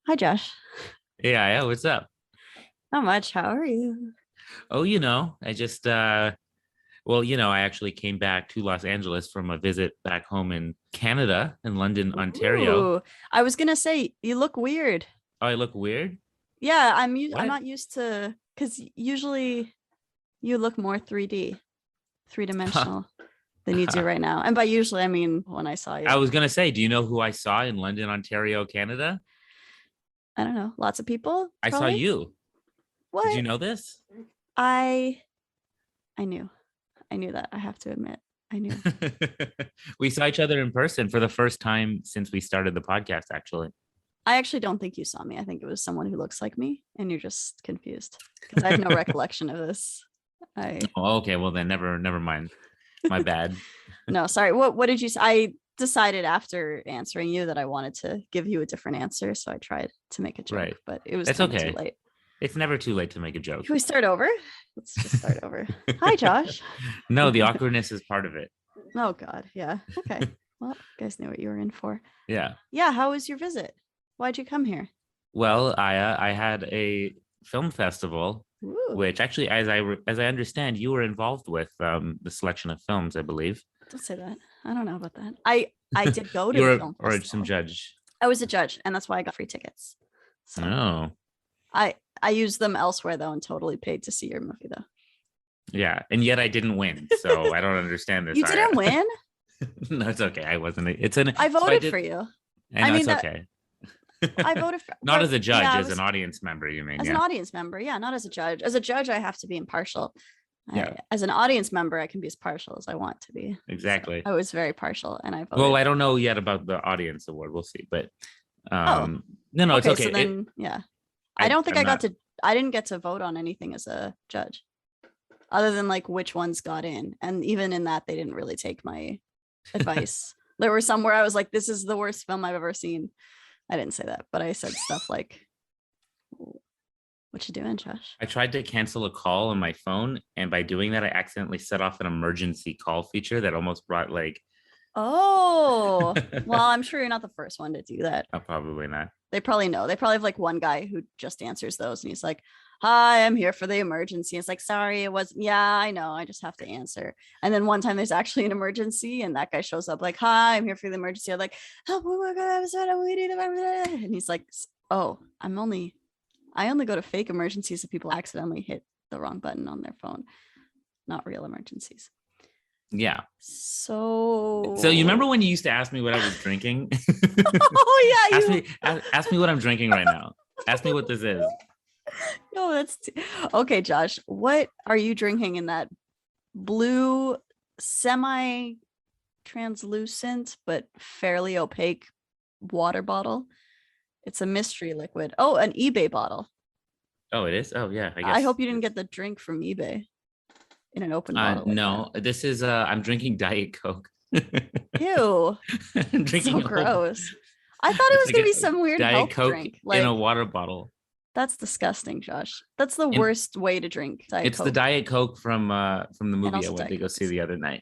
Hi, Josh. Yeah, what's up? Not much. How are you? Oh, I just I actually came back to Los Angeles from a visit back home in Canada, in London, Ontario. Ooh, I was gonna say you look weird. Oh, I look weird? Yeah, I'm What? not used to because usually you look more 3D, three-dimensional than you do right now. And by usually I mean when I saw I you. was gonna say, do you know who I saw in London, Ontario, Canada? I don't know, lots of people I saw probably. you. Did you What? know this? I I knew. I knew that. I have to admit. I knew. We saw each other in person for the first time since we started the podcast, actually. I actually don't think you saw me. I think it was someone who looks like me and you're just confused because I have no recollection of this. I Oh, okay, well then never mind. My bad. No, sorry. What did you say? I decided after answering you that I wanted to give you a different answer, so I tried to make a joke, Right. but it was That's kind of too okay. late. It's never too late to make a joke. Can we start over? Let's just start over. Hi, Josh. No, the awkwardness is part of it. Oh God, yeah. Okay. Well, you guys knew what you were in for. Yeah. Yeah. How was your visit? Why'd you come here? Well, I had a film festival, Ooh, which actually, as I understand, you were involved with the selection of films, I believe. don't say that. I don't know about that. I did go to You the were film or some festival. judge. I was a judge, and that's why I got free tickets. So Oh, I used them elsewhere though, and totally paid to see your movie though. yeah, and yet I didn't win, so I don't understand this. You didn't win. No, it's okay. I wasn't. It's an I so I voted for did. you. I I know mean it's that okay. I voted for, Not but as a yeah, judge, I as an was audience member. You mean? as an Yeah, audience member. Yeah, not as a judge. As a judge, I have to be impartial. yeah, As an audience member, I can be as partial as I want to be. So exactly. I was very partial, and I Well, voted. I don't know yet about the audience award. We'll see, but Oh, no, it's okay. okay. So then, yeah, I I don't think I'm I got not. to. I didn't get to vote on anything as a judge, other than like which ones got in, and even in that, they didn't really take my advice. There were some where I was like, "This is the worst film I've ever seen." I didn't say that, but I said stuff like, "What you doing, Josh?" I tried to cancel a call on my phone, and by doing that, I accidentally set off an emergency call feature that almost brought like. Oh, well, I'm sure you're not the first one to do that. Oh, probably not. They probably know. They probably have like one guy who just answers those and he's like, "Hi, I'm here for the emergency." It's like, "Sorry, it was, yeah, I know. I just have to answer." And then one time there's actually an emergency and that guy shows up like, "Hi, I'm here for the emergency." I'm like, "Oh my God, I'm sorry, we need a-" and he's like, "Oh, I only go to fake emergencies if people accidentally hit the wrong button on their phone, not real emergencies." Yeah. So you remember So, when you used to ask me what I was drinking? oh yeah, you Ask me what I'm drinking right now. Ask me what this is. no, okay, Josh. What are you drinking in that blue, semi translucent, but fairly opaque water bottle? It's a mystery liquid. Oh, an eBay bottle. Oh, it is? Oh, yeah, I I guess hope you it didn't is. get the drink from eBay in an open bottle like that. No, this is I'm drinking Diet Coke. Ew, I'm so drinking a whole gross. I thought it it's was like gonna be a some weird Diet health Coke drink. in a Like, water bottle. that's disgusting, Josh. That's the And worst way to drink Diet it's the Coke. Diet Coke from the And movie I also went Diet to go Coke see is, the other night.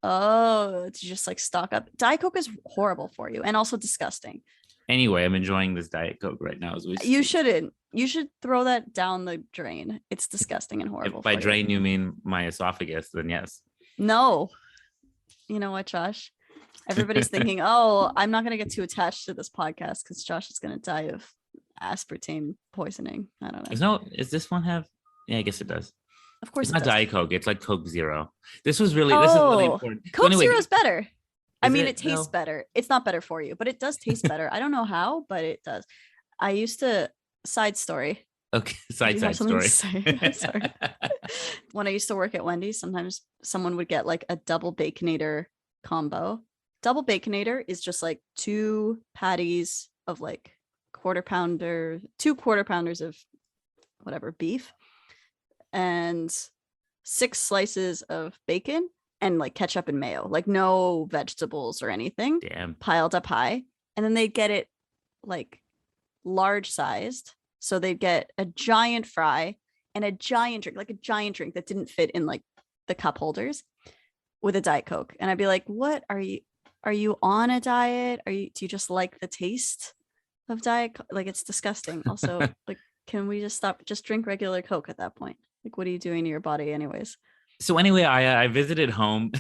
oh, to just like stock up. Diet Coke is horrible for you and also disgusting. Anyway, I'm enjoying this Diet Coke right now as we You speak. shouldn't. You should throw that down the drain. It's disgusting and If horrible by for you. drain you mean my esophagus, then yes. No. You know what, Josh? Everybody's thinking, oh, I'm not going to get too attached to this podcast because Josh is going to die of aspartame poisoning. I don't know. Is this one have? Yeah, I guess it does. Of course It's it not does. Diet Coke. It's like Coke Zero. This is really Oh, important. So Coke anyway, Zero is better. I is mean, it it tastes though? better. It's not better for you, but it does taste better. I don't know how, but it does. I used to, side story. Okay, Do you have side something to story. say? I'm sorry. When I used to work at Wendy's, sometimes someone would get like a double baconator combo. Double baconator is just like two patties of like quarter pounder, two quarter pounders of whatever beef, and six slices of bacon and like ketchup and mayo, like no vegetables or anything Damn. piled up high. And then they get it like large sized. So they'd get a giant fry and a giant drink, like a giant drink that didn't fit in like the cup holders with a Diet Coke. And I'd be like, what are you? Are you on a diet? Do you just like the taste of like it's disgusting. Also, like, can we just stop? Just drink regular Coke at that point. Like, what are you doing to your body, anyways? So anyway, I visited home.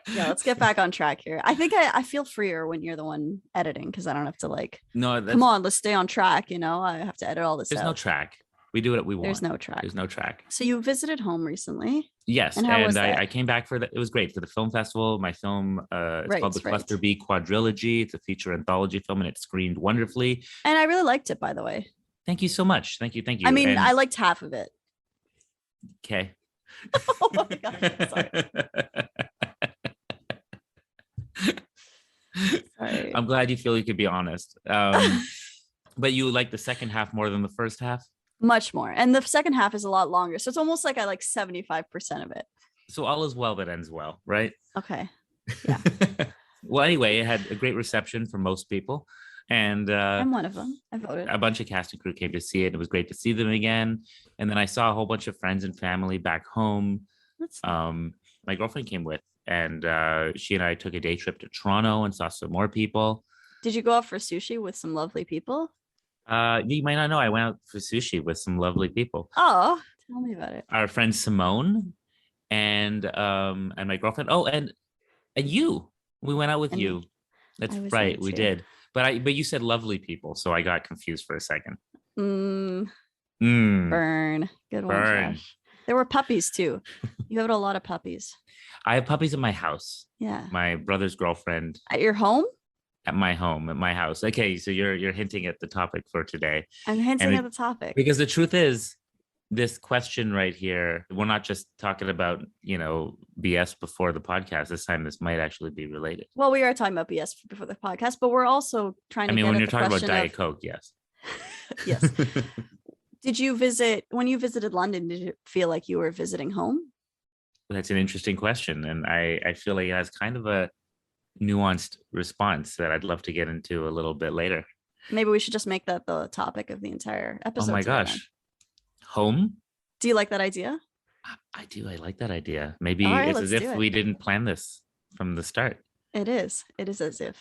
Yeah, let's get back on track here. I think I feel freer when you're the one editing because I don't have to like, No, come that's on, let's stay on track. I have to edit all this there's no out. track. We do what we want. There's no track. There's no track. So you visited home recently. Yes, And how was that? I came back for it was great for the film festival. My film, it's called the Cluster B Quadrilogy. It's a feature anthology film, and it screened wonderfully. And I really liked it, by the way. Thank you so much. Thank you. I mean, I liked half of it. Okay. Oh my God. Sorry. I'm glad you feel you could be honest. But you like the second half more than the first half? Much more. And the second half is a lot longer. So it's almost like I like 75% of it. So all is well that ends well, right? Okay. Yeah. Well, anyway, it had a great reception from most people. And I'm one of them. I voted. A bunch of cast and crew came to see it. It was great to see them again. And then I saw a whole bunch of friends and family back home. My girlfriend came with, and she and I took a day trip to Toronto and saw some more people. Did you go out for sushi with some lovely people? You might not know, I went out for sushi with some lovely people. Oh, tell me about it. Our friend Simone and my girlfriend. Oh, and you. We went out with And you. me. That's I was right. there We too. did. But you said lovely people, so I got confused for a second. Burn. Good one, Burn. Josh. There were puppies too. You have a lot of puppies. I have puppies at my house. Yeah. My brother's girlfriend At your home? at my home, at my house. Okay, so you're hinting at the topic for today. I'm hinting at the topic. Because the truth is, this question right here, we're not just talking about, BS before the podcast. This time, this might actually be related. Well, we are talking about BS before the podcast, but we're also trying to I mean, get when at you're the talking about question Diet of, Coke, yes. Yes. When you visited London, did it feel like you were visiting home? That's an interesting question. And I feel like it has kind of a nuanced response that I'd love to get into a little bit later. Maybe we should just make that the topic of the entire episode. Oh my gosh. Then. Home? Do you like that idea? I do. I like that idea. Maybe right, it's as if we didn't plan this from the start. It is. It is as if.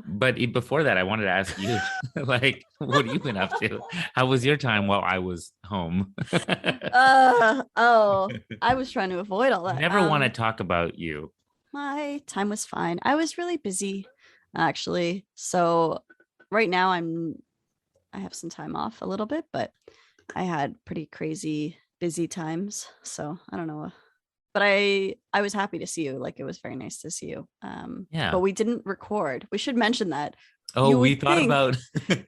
But before that, I wanted to ask you, like, what have you been up to? How was your time while I was home? I was trying to avoid all that. I never want to talk about you. My time was fine. I was really busy, actually. So right now I have some time off a little bit, but I had pretty crazy busy times. So I don't know. But I was happy to see you. Like, it was very nice to see you. Yeah. But we didn't record. We should mention that. Oh, we thought about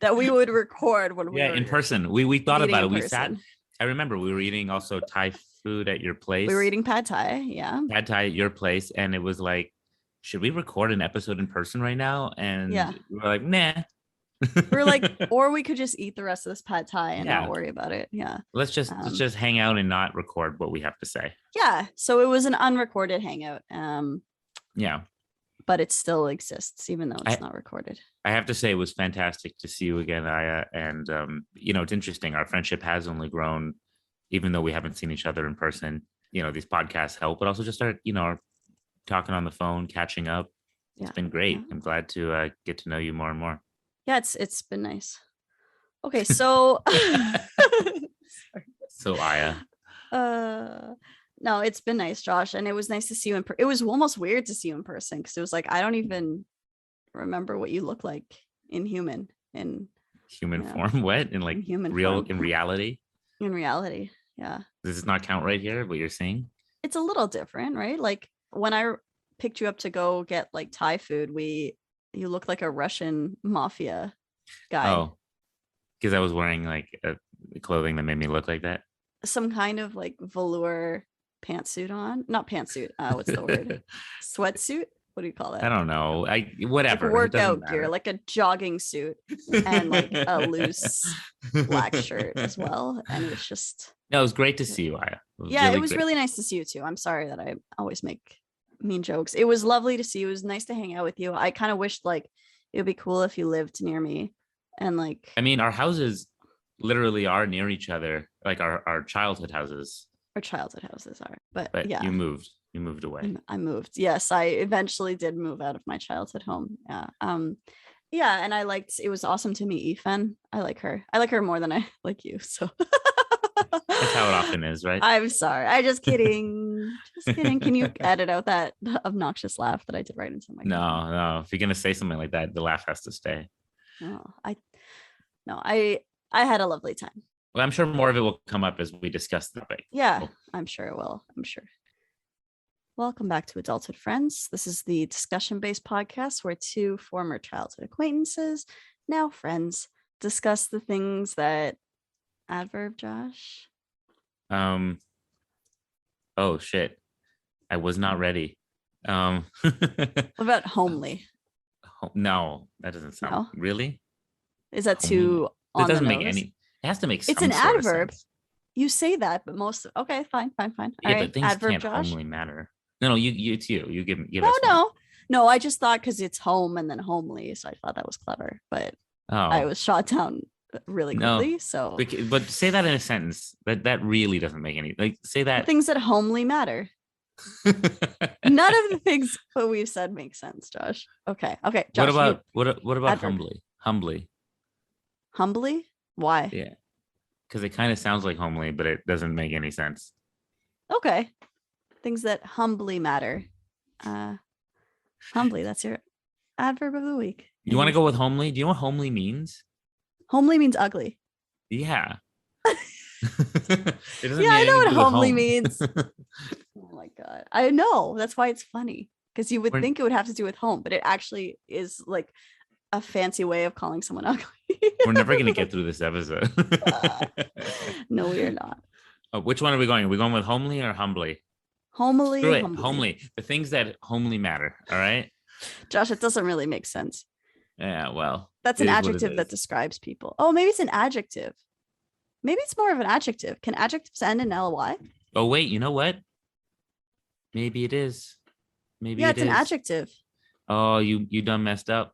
that we would record when we were in person. We thought about it. We person. sat. I remember we were eating also Thai food at your place. We were eating pad Thai. Yeah. Pad Thai at your place, and it was like, should we record an episode in person right now? And we were like, nah. We're like, or we could just eat the rest of this pad Thai and not worry about it. Yeah. Let's just hang out and not record what we have to say. Yeah. So it was an unrecorded hangout. Yeah. But it still exists, even though it's not recorded. I have to say it was fantastic to see you again, Aya. And it's interesting. Our friendship has only grown, even though we haven't seen each other in person. These podcasts help, but also just start, talking on the phone, catching up. It's been great. Yeah. I'm glad to get to know you more and more. Yeah, it's been nice. Okay, so so Aya. No, it's been nice, Josh, and it was nice to see you it was almost weird to see you in person because it was like I don't even remember what you look like in human form. What in like human real form. In reality? In reality, yeah. Does this not count right here? What you're seeing? It's a little different, right? Like when I picked you up to go get like Thai food, you look like a Russian mafia guy. Oh, because I was wearing like clothing that made me look like that. Some kind of like velour pantsuit on. Not pantsuit. What's the word? Sweatsuit? What do you call that? I don't know. Whatever. Like workout gear, like a jogging suit and like a loose black shirt as well. And it was just. No, it was great to see you, Aya. It was really nice to see you too. I'm sorry that I always make mean jokes. It was lovely to see you. It was nice to hang out with you. I kind of wished like it would be cool if you lived near me and like. I mean, our houses literally are near each other, like our childhood houses. Our childhood houses are, but yeah. You moved away. I moved. Yes, I eventually did move out of my childhood home. Yeah. Yeah, and it was awesome to meet Ethan. I like her. I like her more than I like you. So That's how it often is, right? I'm sorry. I just kidding. Just kidding. Can you edit out that obnoxious laugh that I did right into the microphone? No. If you're gonna say something like that, the laugh has to stay. No, I had a lovely time. Well, I'm sure more of it will come up as we discuss the topic. Yeah, I'm sure it will. I'm sure. Welcome back to Adulthood Friends. This is the discussion-based podcast where two former childhood acquaintances, now friends, discuss the things that adverb Josh. Oh shit. I was not ready. What about homely? No, that doesn't sound No? really. Is that too That on the doesn't make nose? any. It has to make It's some an sort of adverb. sense. You say that, but okay, fine. All Yeah, right, but things adverb can't Josh. homely matter. No, you it's you. You give No, us one. no. I just thought because it's home and then homely, so I thought that was clever. But I Oh was shot down really no. quickly. So But say that in a sentence. That really doesn't make any like say the that. things that homely matter. None of the things that we've said make sense, Josh. Okay, Josh. what about adverb. Humbly. Humbly? Why? Yeah. Because it kind of sounds like homely, but it doesn't make any sense. Okay, things that humbly matter. Humbly. That's your adverb of the week. You want to go with homely? Do you know what homely means? Homely means ugly. Yeah. It doesn't Yeah, mean I know anything what to do with homely home. means. Oh my god, I know. That's why it's funny because you would We're- think it would have to do with home, but it actually is like a fancy way of calling someone ugly. We're never gonna get through this episode. No, we are not. Which one are we going? Are we going with homely or humbly? Homely, Screw it. humbly. Homely. The things that homely matter. All right. Josh, it doesn't really make sense. Yeah. Well, That's it an is what it adjective that is. describes people. Oh, maybe it's an adjective. Maybe it's more of an adjective. Can adjectives end in ly? Oh wait. You know what? Maybe it is. Maybe Yeah, it it's an is. adjective. Oh, you done messed up.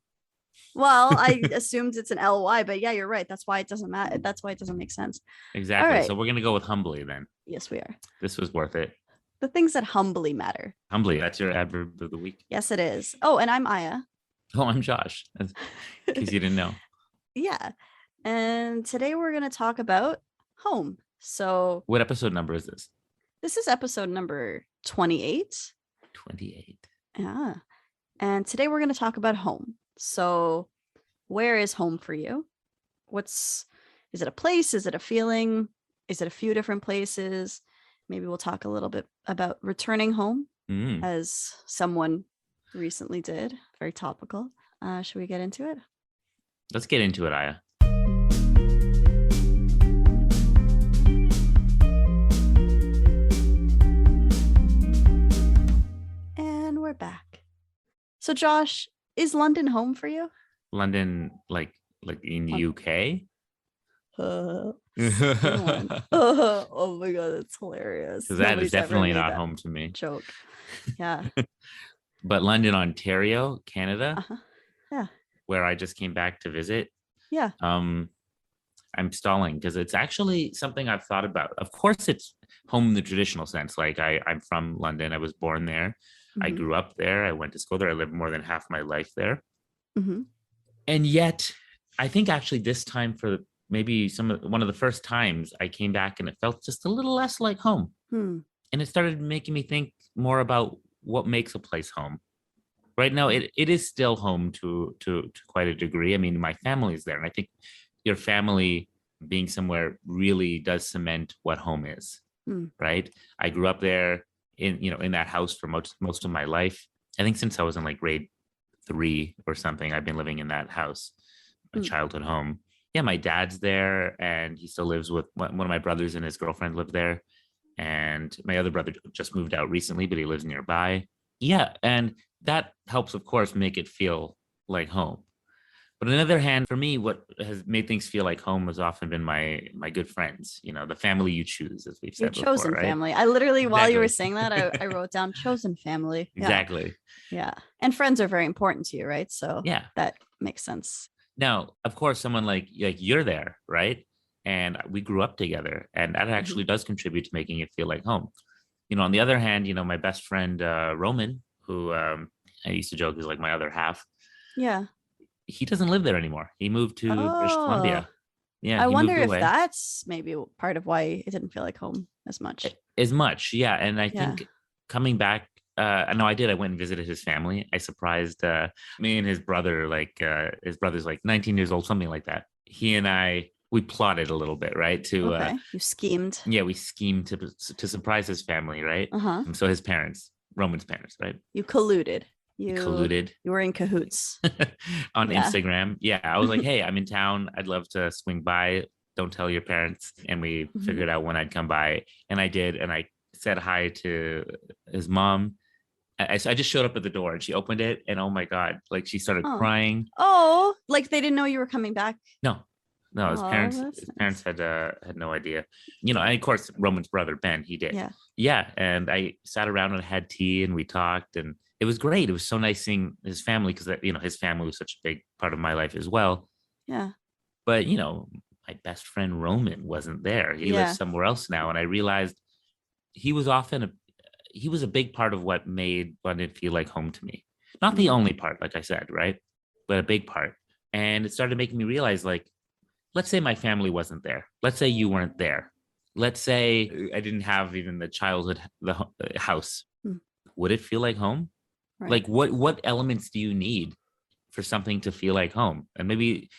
Well, I assumed it's an ly, but yeah, you're right. That's why it doesn't matter. That's why it doesn't make sense. Exactly. right. So we're gonna go with humbly then. Yes, we are. This was worth it. The things that humbly matter. Humbly. That's your adverb of the week. Yes, it is. Oh, and I'm Aya. Oh, I'm Josh. In case you didn't know. Yeah. And today we're going to talk about home. So What episode number is this? this is episode number 28. 28. Yeah. And today we're going to talk about home. So where is home for you? Is it a place? Is it a feeling? Is it a few different places? Maybe we'll talk a little bit about returning home Mm. as someone recently did. Very topical. Should we get into it? Let's get into it, Aya. And we're back. So Josh, is London home for you? London, like in the UK. Good one. Because Oh my god, that's hilarious. that Nobody's is ever definitely made not that home to me. joke. Yeah. But London, Ontario, Canada, Uh-huh. Yeah. where I just came back to visit. Yeah. I'm stalling because it's actually something I've thought about. Of course, it's home in the traditional sense. Like I'm from London. I was born there. I Mhm. grew up there. I went to school there. I lived more than half my life there. Mhm. And yet, I think actually this time for maybe one of the first times I came back and it felt just a little less like home. Hmm. And it started making me think more about what makes a place home. Right now, it is still home to quite a degree. I mean, my family's there, and I think your family being somewhere really does cement what home is. Hmm. Right? I grew up there in that house for most of my life. I think since I was in like grade 3 or something, I've been living in that house, a childhood home. Yeah, my dad's there, and he still lives with one of my brothers and his girlfriend live there. And my other brother just moved out recently, but he lives nearby. Yeah, and that helps, of course, make it feel like home. But on the other hand, for me, what has made things feel like home has often been my good friends. You know, the family you choose, as we've Your said before, chosen right? family. I literally, while you were Exactly. saying that, I wrote down chosen family. Yeah. Exactly. Yeah. And friends are very important to you, right? So Yeah. that makes sense. Now, of course, someone like you're there, right? And we grew up together, and that actually does contribute to making it feel like home. You know, on the other hand, you know, my best friend Roman, who I used to joke is like my other half. Yeah. he doesn't live there anymore. He moved to British Oh, Columbia. Yeah, I he wonder moved if away that's maybe part of why it didn't feel like home as much. as much. Yeah, and I Yeah. think coming back. I know I did. I went and visited his family. I surprised me and his brother. Like his brother's like 19 years old, something like that. He and I we plotted a little bit, right? To Okay. You schemed. yeah, we schemed to surprise his family, right? Uh-huh. So his parents, Roman's parents, right? You colluded. We You colluded you were in cahoots. on Yeah. Instagram. Yeah, I was like, hey, I'm in town. I'd love to swing by. Don't tell your parents. And we Mhm. figured out when I'd come by, and I did. And I said hi to his mom. So I just showed up at the door, and she opened it, and oh my god, like she started Oh. crying. Oh, like they didn't know you were coming back. No, no, Oh, his that's parents nice. had no idea. And of course Roman's brother Ben, he did. Yeah. Yeah, and I sat around and had tea, and we talked, and it was great. It was so nice seeing his family because his family was such a big part of my life as well. Yeah. But my best friend Roman wasn't there. He lives Yeah. somewhere else now, and I realized he was often he was a big part of what made London feel like home to me. Not the Mhm. only part, like I said, right? But a big part. And it started making me realize, like, let's say my family wasn't there. Let's say you weren't there. Let's say I didn't have even the childhood house. Mm. Would it feel like home? Right. Like what elements do you need for something to feel like home? And maybe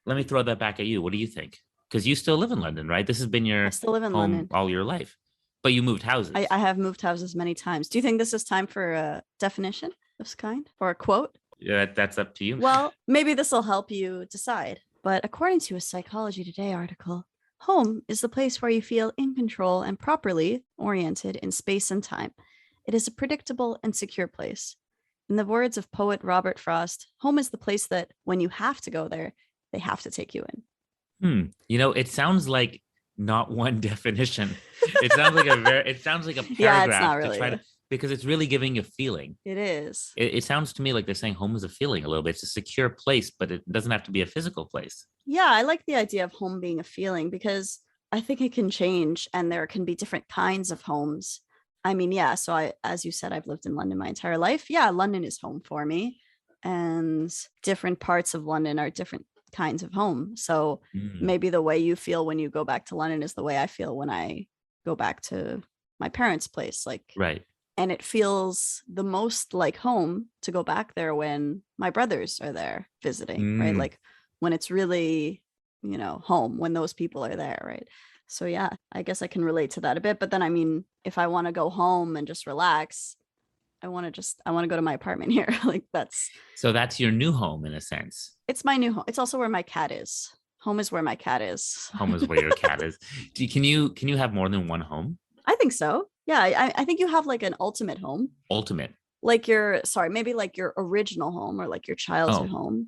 let me throw that back at you. What do you think? Because you still live in London, right? This has been I your still live in home London. all your life, but you moved I, houses. I have moved houses many times. Do you think this is time for a definition of this kind or a quote? Yeah, that's up to you. Well, maybe this will help you decide. But according to a Psychology Today article, home is the place where you feel in control and properly oriented in space and time. It is a predictable and secure place. In the words of poet Robert Frost, home is the place that when you have to go there, they have to take you in. It sounds like not one definition. It sounds like a Yeah, it's not paragraph to really. try to because it's really giving a feeling. It is. It sounds to me like they're saying home is a feeling a little bit. It's a secure place, but it doesn't have to be a physical place. Yeah, I like the idea of home being a feeling because I think it can change and there can be different kinds of homes. I mean, yeah, so as you said, I've lived in London my entire life. Yeah, London is home for me. And different parts of London are different kinds of home. So Mm, maybe the way you feel when you go back to London is the way I feel when I go back to my parents' place. Like, right. and it feels the most like home to go back there when my brothers are there visiting, right? Mm. Like when it's really, home, when those people are there, right? So yeah, I guess I can relate to that a bit. But then I mean, if I want to go home and just relax, I want to go to my apartment here. Like So that's your new home in a sense. it's my new home. It's also where my cat is. Home is where my cat is. Home is where your cat is. Can you have more than one home? I think so. Yeah, I think you have like an ultimate home, Ultimate. like your sorry, maybe like your original home or like your childhood Oh, home.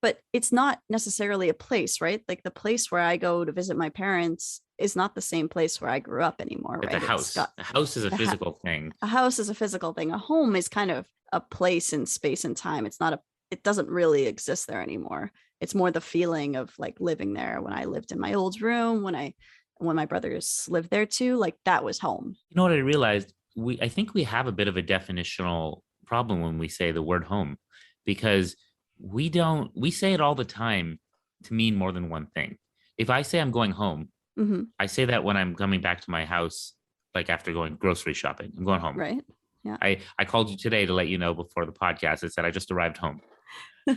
But it's not necessarily a place, right? Like the place where I go to visit my parents is not the same place where I grew up anymore, it's a right? It's house. got A house is a the ha- physical thing. a house is a physical thing. A home is kind of a place in space and time. It doesn't really exist there anymore. It's more the feeling of like living there when I lived in my old room, when my brothers lived there too, like that was home. You know what I realized? I think we have a bit of a definitional problem when we say the word home because we say it all the time to mean more than one thing. If I say I'm going home, Hmm. I say that when I'm coming back to my house, like after going grocery shopping. I'm going home. Right. Yeah. I called you today to let you know before the podcast. I said I just arrived home.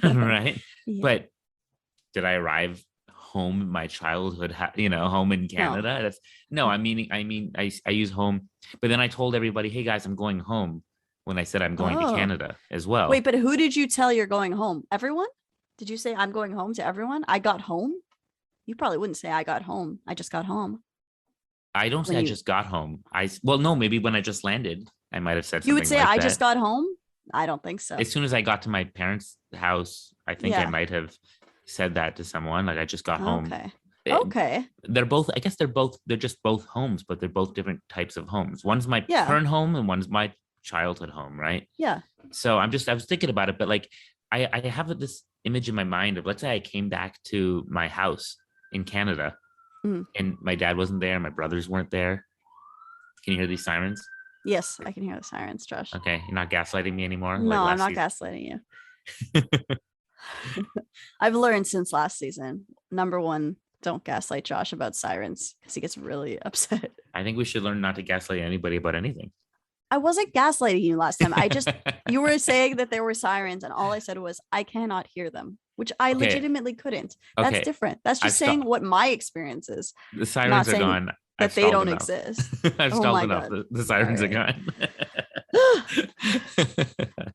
Right. Yeah. But did I arrive home in my childhood, home in No. Canada? That's no, I use home, but then I told everybody, hey guys, I'm going home when I said I'm going to Oh. Canada as Wait, well. but who did you tell you're going home? Everyone? Did you say I'm going home to everyone? I got home? You probably wouldn't say I got home. I just got home. I don't say When I just got home. Well, no, maybe when I just landed, I might have said you would something say like I just that. got home? I don't think so. As soon as I got to my parents' house, I think I Yeah. might have said that to someone, like I just got home. Okay. Eh, Okay. They're both, I guess they're just both homes, but they're both different types of homes. One's my Yeah. current home and one's my childhood home, right? Yeah. So I was thinking about it, but like I have this image in my mind of, let's say I came back to my house in Canada Mm. and my dad wasn't there, my brothers weren't there. Can you hear these sirens? Yes, I can hear the sirens, Josh. Okay, you're not gaslighting me anymore like No, I'm last not season. gaslighting you. I've learned since last season. Number one, don't gaslight Josh about sirens because he gets really upset. I think we should learn not to gaslight anybody about anything. I wasn't gaslighting you last time. You were saying that there were sirens, and all I said was, I cannot hear them, which I Okay. legitimately couldn't. That's Okay. different. That's I've just saying stopped. what my experience is, The not sirens are saying gone. I've that they stalled don't enough. exist. I've Oh stalled my enough. God. The All sirens are right. gone.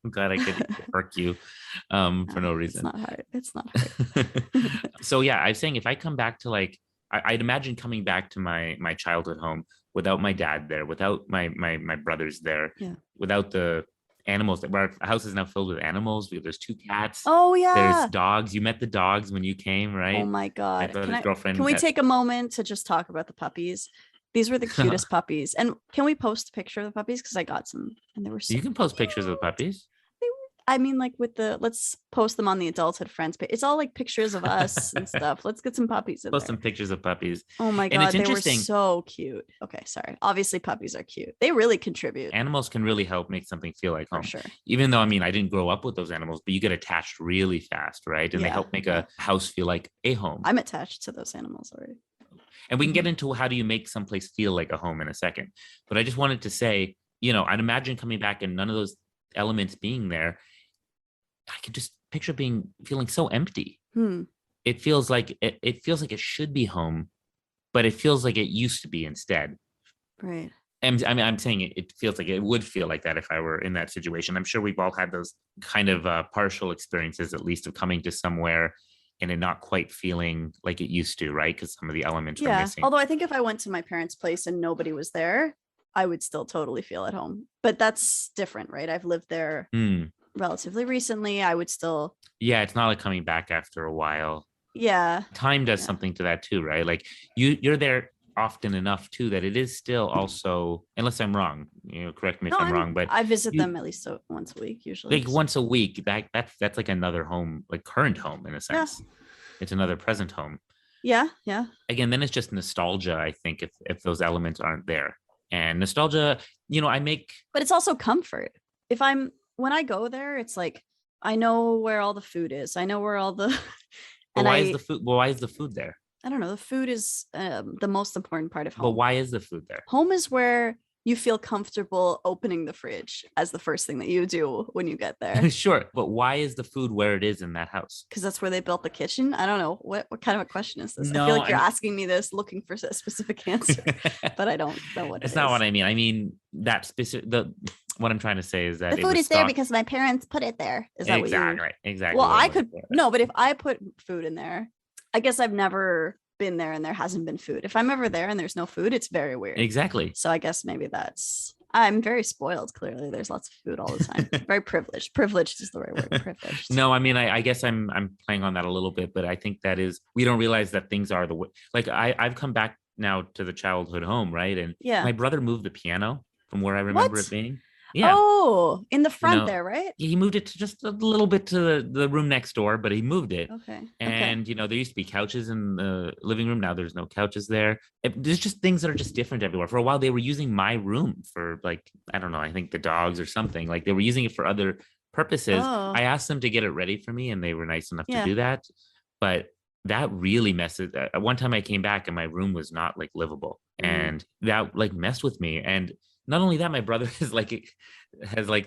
I'm glad I could irk you for no It's reason. not hard. It's not hard. So yeah, I'm saying if I come back to like I'd imagine coming back to my childhood home without my dad there, without my brothers there, Yeah. without the animals. Our house is now filled with animals. There's 2 cats. Oh There's yeah. dogs. You met the dogs when you came, Oh right? my My God. brother's Can girlfriend we met. take a moment to just talk about the puppies? These were the cutest puppies. And can we post a picture of the puppies? Because I got some and they were so You can post cute. pictures of the puppies. They were, I mean, like let's post them on the Adulthood Friends page. It's all like pictures of us and stuff. Let's get some puppies in Post there. some pictures of puppies. Oh my And it's God. They were interesting. so cute. Okay. Sorry. Obviously, puppies are cute. They really contribute Animals can really help make something feel like for home. sure. Even though, I mean, I didn't grow up with those animals, but you get attached really fast, right? And they Yeah. help make Yeah. a house feel like a home. I'm attached to those animals already. And we can get into how do you make someplace feel like a home in a second. But I just wanted to say, I'd imagine coming back and none of those elements being there. I could just picture feeling so empty. It feels like it should be home, but it feels like it used to be instead. Right. And I mean, I'm saying it feels like it would feel like that if I were in that situation. I'm sure we've all had those kind of partial experiences, at least, of coming to somewhere and it not quite feeling like it used to, right? Because some of the elements are missing. Although I think if I went to my parents' place and nobody was there, I would still totally feel at home. But that's different, right? I've lived there relatively recently. I would still. Yeah, it's not like coming back after a while. Yeah. Time does something to that too, right? Like you're there often enough too that it is still also, unless I'm wrong, correct me if I'm wrong, but I visit them at least once a week usually. Like once a week, that's like another home, like current home in a sense. Yeah. It's another present home. Yeah. Again, then it's just nostalgia, I think, if those elements aren't there. And nostalgia, but it's also comfort. When I go there, it's like I know where all the food is. I know where all the why is the food? Well, why is the food there? I don't know. The food is the most important part of home. But why is the food there? Home is where you feel comfortable opening the fridge as the first thing that you do when you get there. Sure. But why is the food where it is in that house? Because that's where they built the kitchen. I don't know. What kind of a question is this? No, I feel like you're asking me this looking for a specific answer, but I don't know what it is. It's not what I mean. I mean, that specific, what I'm trying to say is that the food is there because my parents put it there. Is that exactly. Well, I could, no, but if I put food in there, I guess I've never been there and there hasn't been food. If I'm ever there and there's no food, it's very weird. Exactly. So I guess maybe I'm very spoiled. Clearly, there's lots of food all the time. Very privileged. Privileged is the right word. Privileged. No, I mean, I guess I'm playing on that a little bit, but I think that is, we don't realize that things are the way. Like I've come back now to the childhood home, right? And my brother moved the piano from where I remember it being. Yeah. Oh, in the front there, right? He moved it to just a little bit to the room next door, but he moved it. Okay. And, there used to be couches in the living room. Now there's no couches there. There's just things that are just different everywhere. For a while, they were using my room for like, I don't know, I think the dogs or something. Like they were using it for other purposes. I asked them to get it ready for me and they were nice enough to do that. But that really messes. One time I came back and my room was not like livable. And that like messed with me. And not only that, my brother has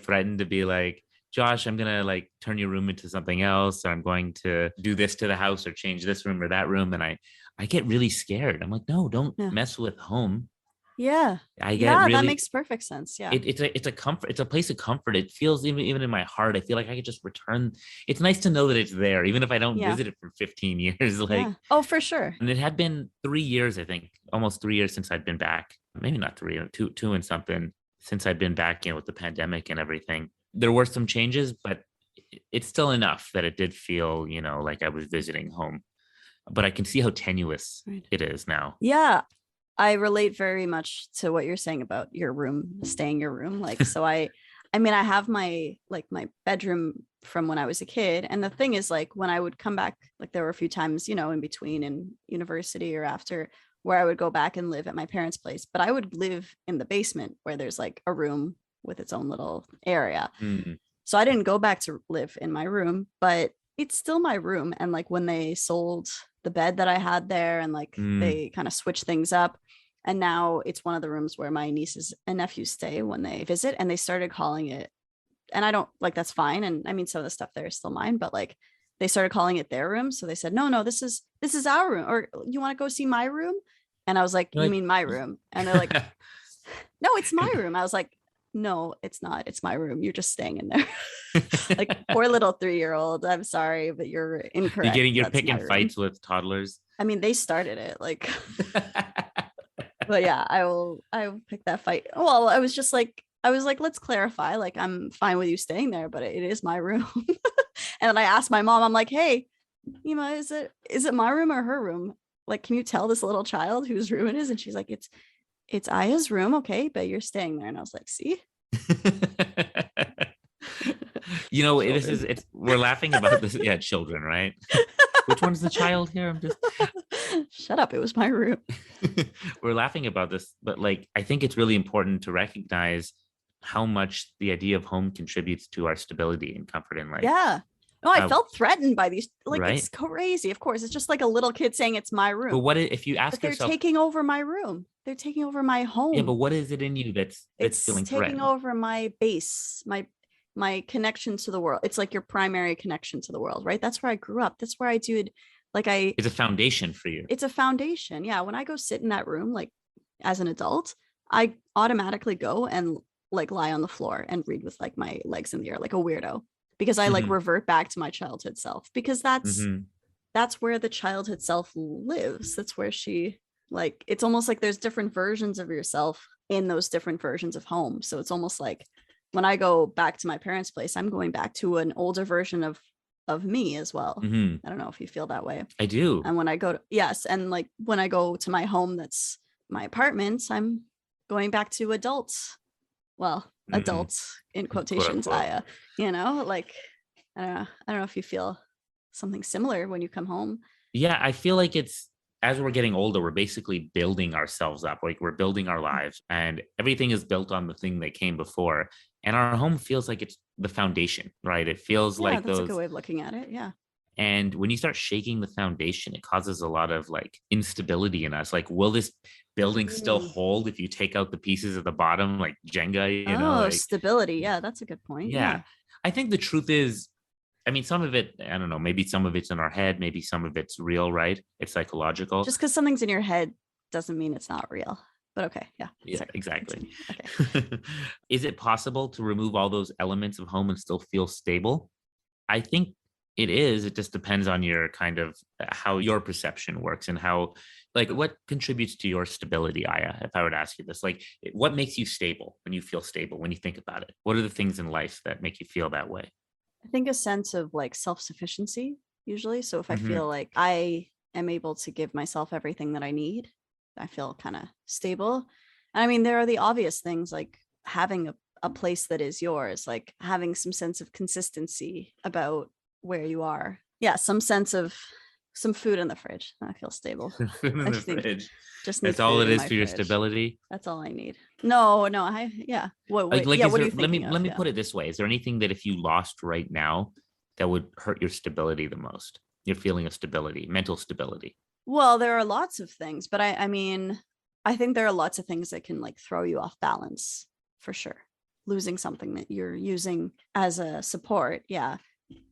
threatened to be like, Josh, I'm going to like turn your room into something else. Or I'm going to do this to the house or change this room or that room. And I get really scared. I'm like, no, don't mess with home. Yeah. That makes perfect sense. Yeah. It's a comfort. It's a place of comfort. It feels even in my heart, I feel like I could just return. It's nice to know that it's there, even if I don't visit it for 15 years. Like, oh, for sure. And it had been 3 years, I think, almost 3 years since I'd been back. Maybe not 3, 2 and something since I'd been back, with the pandemic and everything. There were some changes, but it's still enough that it did feel, like I was visiting home. But I can see how tenuous it is now. Yeah. I relate very much to what you're saying about your room, staying your room. Like, so I have my bedroom from when I was a kid. And the thing is, like, when I would come back, like there were a few times, in between in university or after, where I would go back and live at my parents' place, but I would live in the basement where there's like a room with its own little area. So I didn't go back to live in my room, but it's still my room. And like when they sold the bed that I had there and like Mm. they kind of switched things up. And now it's one of the rooms where my nieces and nephews stay when they visit. And they started calling it, and I don't like, that's fine. And I mean, some of the stuff there is still mine, but like they started calling it their room. So they said, no, this is our room. Or you want to go see my room? And I was like, You're you like, mean my room? And they're like, no, it's my room. I was like, no, it's not. It's my room. You're just staying in there. Like poor little 3-year-old. I'm sorry, but you're incorrect. you're That's my picking room. fights with toddlers. I mean, they started it. Like, but yeah, I will pick that fight. Well, I was like, let's clarify. Like, I'm fine with you staying there, but it is my room. And then I asked my mom, I'm like, hey, Ema, is it my room or her room? Like, can you tell this little child whose room it is? And she's like, it's Aya's room, okay, but you're staying there. And I was like, see? Children. We're laughing about this. Yeah, children, right? Which one's the child here? I'm just Shut up. It was my room. we're laughing about this, but like I think it's really important to recognize how much the idea of home contributes to our stability and comfort in life. Yeah. No, I Uh, felt threatened by these. Like, right? it's crazy. Of course, it's just like a little kid saying it's my But room. if you ask But they're yourself, taking over my room. They're taking over my home. yeah, but what is it in you that's It's feeling taking threatened? over my base, my connection to the world. It's like your primary connection to the world, right? That's where I grew up. That's where I do it. Like It's a foundation for you. it's a foundation. Yeah. When I go sit in that room, like as an adult, I automatically go and like lie on the floor and read with like my legs in the air, like a weirdo, because I like Mhm. revert back to my childhood self, because that's Mhm. that's where the childhood self lives. That's where she, like, it's almost like there's different versions of yourself in those different versions of home. So it's almost like when I go back to my parents' place, I'm going back to an older version of me as well. Mhm. I don't know if you feel that way. I do. And when I go to, yes, and like when I go to my home, that's my apartment, I'm going back to adults. Well, Mhm. adults in Quote quotations, unquote. like I don't know if you feel something similar when you come home. Yeah, I feel like it's as we're getting older, we're basically building ourselves up. Like we're building our lives, and everything is built on the thing that came before. And our home feels like it's the foundation, right? It feels Yeah, like that's a good those. way of looking at it. Yeah. And when you start shaking the foundation, it causes a lot of like instability in us. Like, will this building still Mm. hold if you take out the pieces at the bottom, like Jenga, Oh, like, stability. Yeah, that's a good point. yeah. Yeah. I think the truth is, I mean, some of it, I don't know, maybe some of it's in our head, maybe some of it's real, right? It's psychological. Just because something's in your head doesn't mean it's not real. But okay. Yeah. Yeah, Sorry. exactly. Continue. Okay. Is it possible to remove all those elements of home and still feel stable? I think it is. It just depends on your kind of how your perception works and how, like, what contributes to your stability, Aya, if I were to ask you this. Like, what makes you stable when you feel stable, when you think about it? What are the things in life that make you feel that way? I think a sense of like self-sufficiency usually. So if I Hmm. feel like I am able to give myself everything that I need, I feel kind of stable. And I mean, there are the obvious things like having a place that is yours, like having some sense of consistency about where you are. Yeah, some sense of some food in the fridge. I feel stable. Food in I the think fridge. just need That's all food it in is my for your fridge. stability. That's all I need. No, no, yeah. Like, Yeah, is what are there, you thinking let of? me Yeah. put it this way. Is there anything that if you lost right now that would hurt your stability the most? Your feeling of stability, mental stability. Well, there are lots of things, but I mean, I think there are lots of things that can like throw you off balance for sure. Losing something that you're using as a support. Yeah.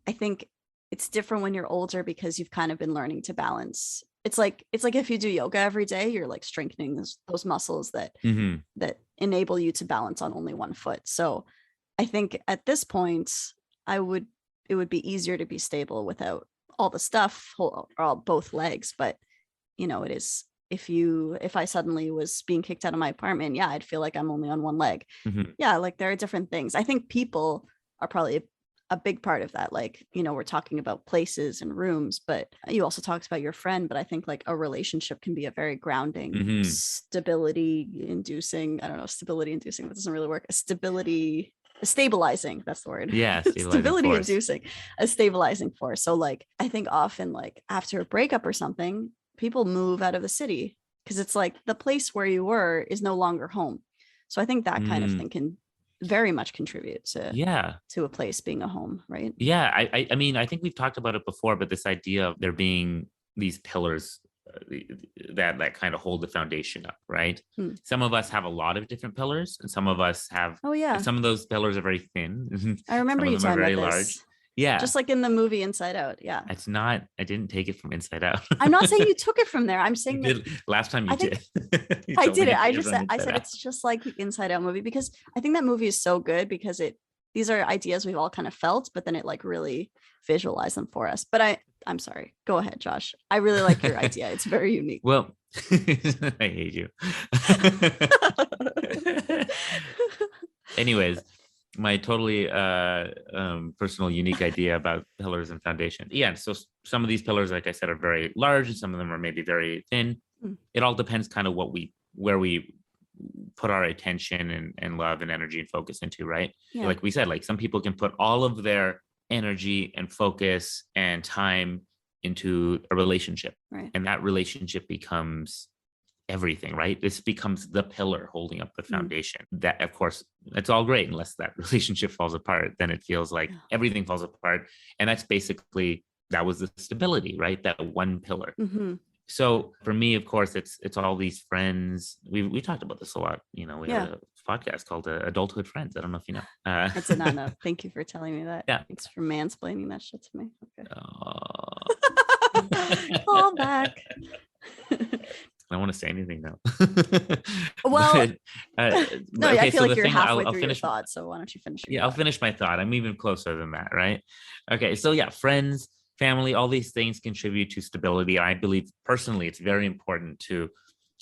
I think it's different when you're older because you've kind of been learning to balance. It's like if you do yoga every day, you're like strengthening those muscles Hmm. that enable you to balance on only one foot. So I think at this point, I would it would be easier to be stable without all the stuff or all, both legs. But it is, if I suddenly was being kicked out of my apartment, yeah, I'd feel like I'm only on one leg. Hmm. Yeah, like there are different things. I think people are probably a big part of that. Like, we're talking about places and rooms, but you also talked about your friend. But I think like a relationship can be a very grounding, Hmm. stability inducing, I don't know, stability inducing, that doesn't really work. Stabilizing, that's the word. Yeah, stabilizing Stability force. inducing, a stabilizing force. So like I think often like after a breakup or something, people move out of the city because it's like the place where you were is no longer home. So I think that kind of Mm. thing can very much contribute Yeah. to a place being a home, right? Yeah. I mean, I think we've talked about it before, but this idea of there being these pillars that kind of hold the foundation up, right? Some of us have a lot of different pillars, and some of us have, Oh yeah, and some of those pillars are very thin. I remember Some of you them are talking very about large. this. Yeah. Just like in the movie Inside Out. Yeah. It's not, I didn't take it from Inside Out. I'm not saying you took it from there. I'm You saying that did last time you I think did. You I told did me it. to I take it just from said I Inside said Out. it's just like the Inside Out movie because I think that movie is so good because these are ideas we've all kind of felt, but then it like really visualized them for us. But I'm sorry. Go ahead, Josh. I really like your idea. It's very unique. Well, I hate you. Anyways, my totally personal unique idea about pillars and foundation. Yeah, so some of these pillars, like I said, are very large, and some of them are maybe very thin. It all depends kind of where we put our attention and love and energy and focus into, right? Yeah. Like we said, like some people can put all of their energy and focus and time into a relationship, Right. and that relationship becomes everything, right? This becomes the pillar holding up the foundation. That, of course, it's all great unless that relationship falls apart. Then it feels like everything falls apart, and that's basically, that was the stability, right? That one pillar. So for me, of course, it's all these friends. We talked about this a lot. You know, we have a podcast called Adulthood Friends. I don't know if you know. I did not know. Thank you for telling me that. Yeah. Thanks for mansplaining that shit to me. Okay. Oh. Call back. I don't want to say anything now. Well, no, okay, I feel so like you're halfway I'll through finish your thought. So why don't you finish your I'll thought? finish my thought. I'm even closer than that, right? Okay, so yeah, friends, family, all these things contribute to stability. I believe personally it's very important to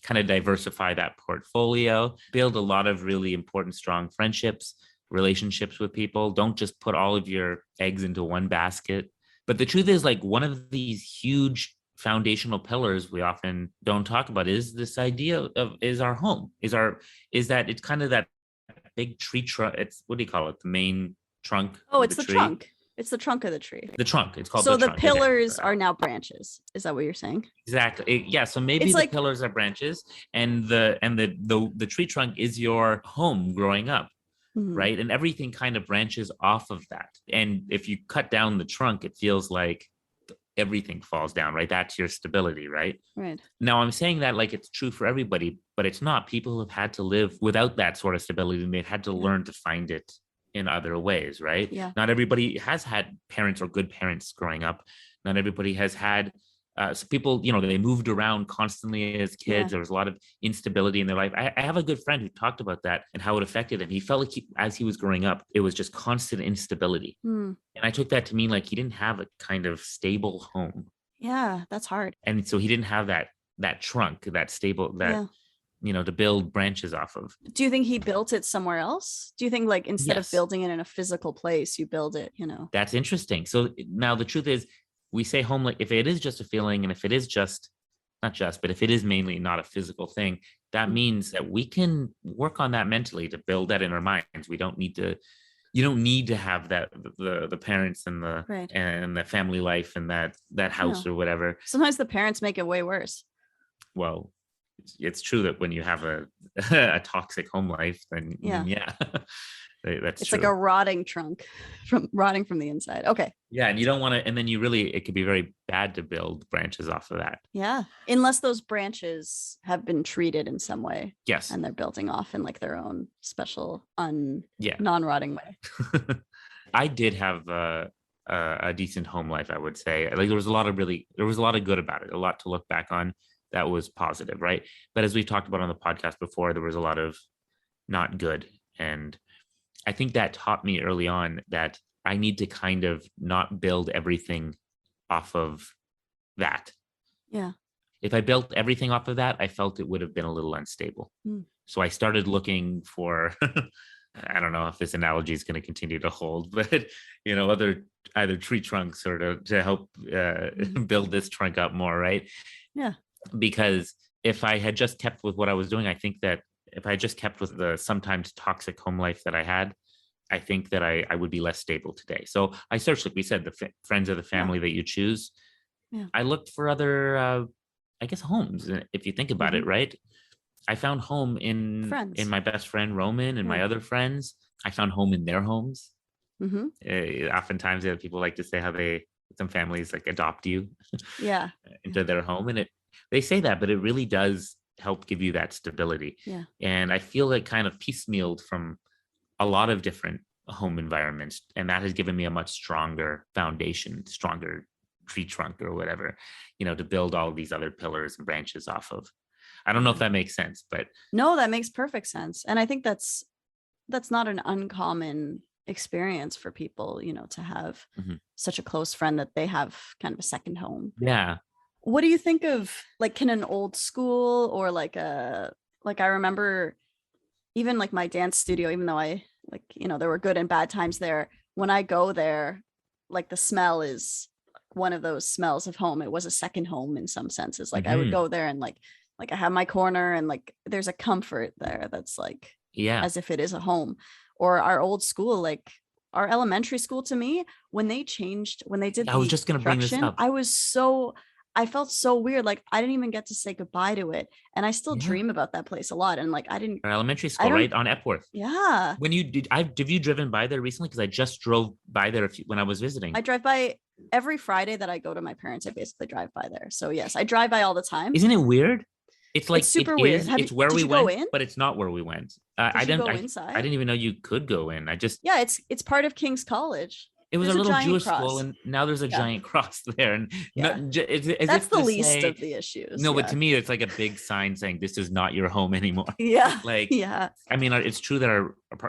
kind of diversify that portfolio, build a lot of really important, strong friendships, relationships with people. Don't just put all of your eggs into one basket. But the truth is, like, one of these huge foundational pillars we often don't talk about is this idea of is our home, is that it's kind of that big tree trunk. It's, what do you call it? The main trunk. Oh, it's the tree. trunk. It's the trunk of the tree. The trunk. It's called so the trunk. So the pillars are now branches. Is that what you're saying? Exactly. Yeah. So maybe it's the like, pillars are branches, and the tree trunk is your home growing up, right? And everything kind of branches off of that. And if you cut down the trunk, it feels like everything falls down, right? That's your stability, right? Right. Now, I'm saying that like it's true for everybody, but it's not. People have had to live without that sort of stability, and they've had to learn to find it in other ways, right? Yeah. Not everybody has had parents or good parents growing up. Not everybody has had so people, you know, they moved around constantly as kids. There was a lot of instability in their life. I have a good friend who talked about that and how it affected him. He felt like as he was growing up, it was just constant instability. And I took that to mean like he didn't have a kind of stable home. Yeah, that's hard. And so he didn't have that trunk, that stable, you know, to build branches off of. Do you think he built it somewhere else? Do you think like instead of building it in a physical place, you build it, you know? That's interesting. So now the truth is, we say home, like if it is just a feeling, and if it is just, not just, but if it is mainly not a physical thing, that means that we can work on that mentally to build that in our minds. We don't need to, you don't need to have that, the parents and the family life and that house or whatever. Sometimes the parents make it way worse. Well, it's true that when you have a toxic home life, then that's it's true. Like a rotting trunk rotting from the inside. Okay. Yeah. And you don't want to, and then it could be very bad to build branches off of that. Yeah. Unless those branches have been treated in some way. Yes. And they're building off in like their own special non-rotting way. I did have a decent home life, I would say. Like there was a lot of good about it, a lot to look back on that was positive, right? But as we've talked about on the podcast before, there was a lot of not good. And I think that taught me early on that I need to kind of not build everything off of that. Yeah. If I built everything off of that, I felt it would have been a little unstable. So I started looking for, I don't know if this analogy is going to continue to hold, but, you know, either tree trunks or to help build this trunk up more, right? Yeah. Because if I had just kept with what I was doing, I think that if I just kept with the sometimes toxic home life that I had, I think that I would be less stable today. So I searched, like we said, the friends of the family that you choose. Yeah. I looked for other, I guess, homes, if you think about it, right? I found home in Friends. my best friend Roman and Yeah. my other friends. I found home in their homes. Mm-hmm. Oftentimes, people like to say how some families like adopt you Yeah. into their home, and they say that, but it really does help give you that stability. Yeah. And I feel like kind of piecemealed from a lot of different home environments, and that has given me a much stronger foundation, stronger tree trunk or whatever, to build all these other pillars and branches off of. I don't know if Yeah. that makes sense, but No, that makes perfect sense. And I think that's not an uncommon experience for people, to have Mhm. such a close friend that they have kind of a second home. Yeah. What do you think of, like, can an old school or like I remember even like my dance studio, even though I like, there were good and bad times there, when I go there, like the smell is one of those smells of home. It was a second home in some senses. Like I would Hmm. go there and like I have my corner and like there's a comfort there that's like Yeah. as if it is a home. Or our old school, like our elementary school, to me, when they did I was the just going to bring this construction, up. I felt so weird. Like I didn't even get to say goodbye to it. And I still Yeah. dream about that place a lot. And like Our elementary I school, don't, right on Epworth. yeah. When you did, have you driven by there recently? Because I just drove by there when I was visiting. I drive by every Friday that I go to my parents. I basically drive by there. So yes, I drive by all the time. Isn't it weird? It's It's like super weird. it's where Did we you go went, in? but it's not where we went. Did you go I inside? didn't even know you could go in. Yeah, it's part of King's College. It was There's a a little giant Jewish school, cross. and now there's a Yeah. giant cross there, and Yeah. it's as That's if the to least say, of the issues. no, but Yeah. to me, it's like a big sign saying this is not your home anymore. Yeah. Like, Yeah. I mean, it's true that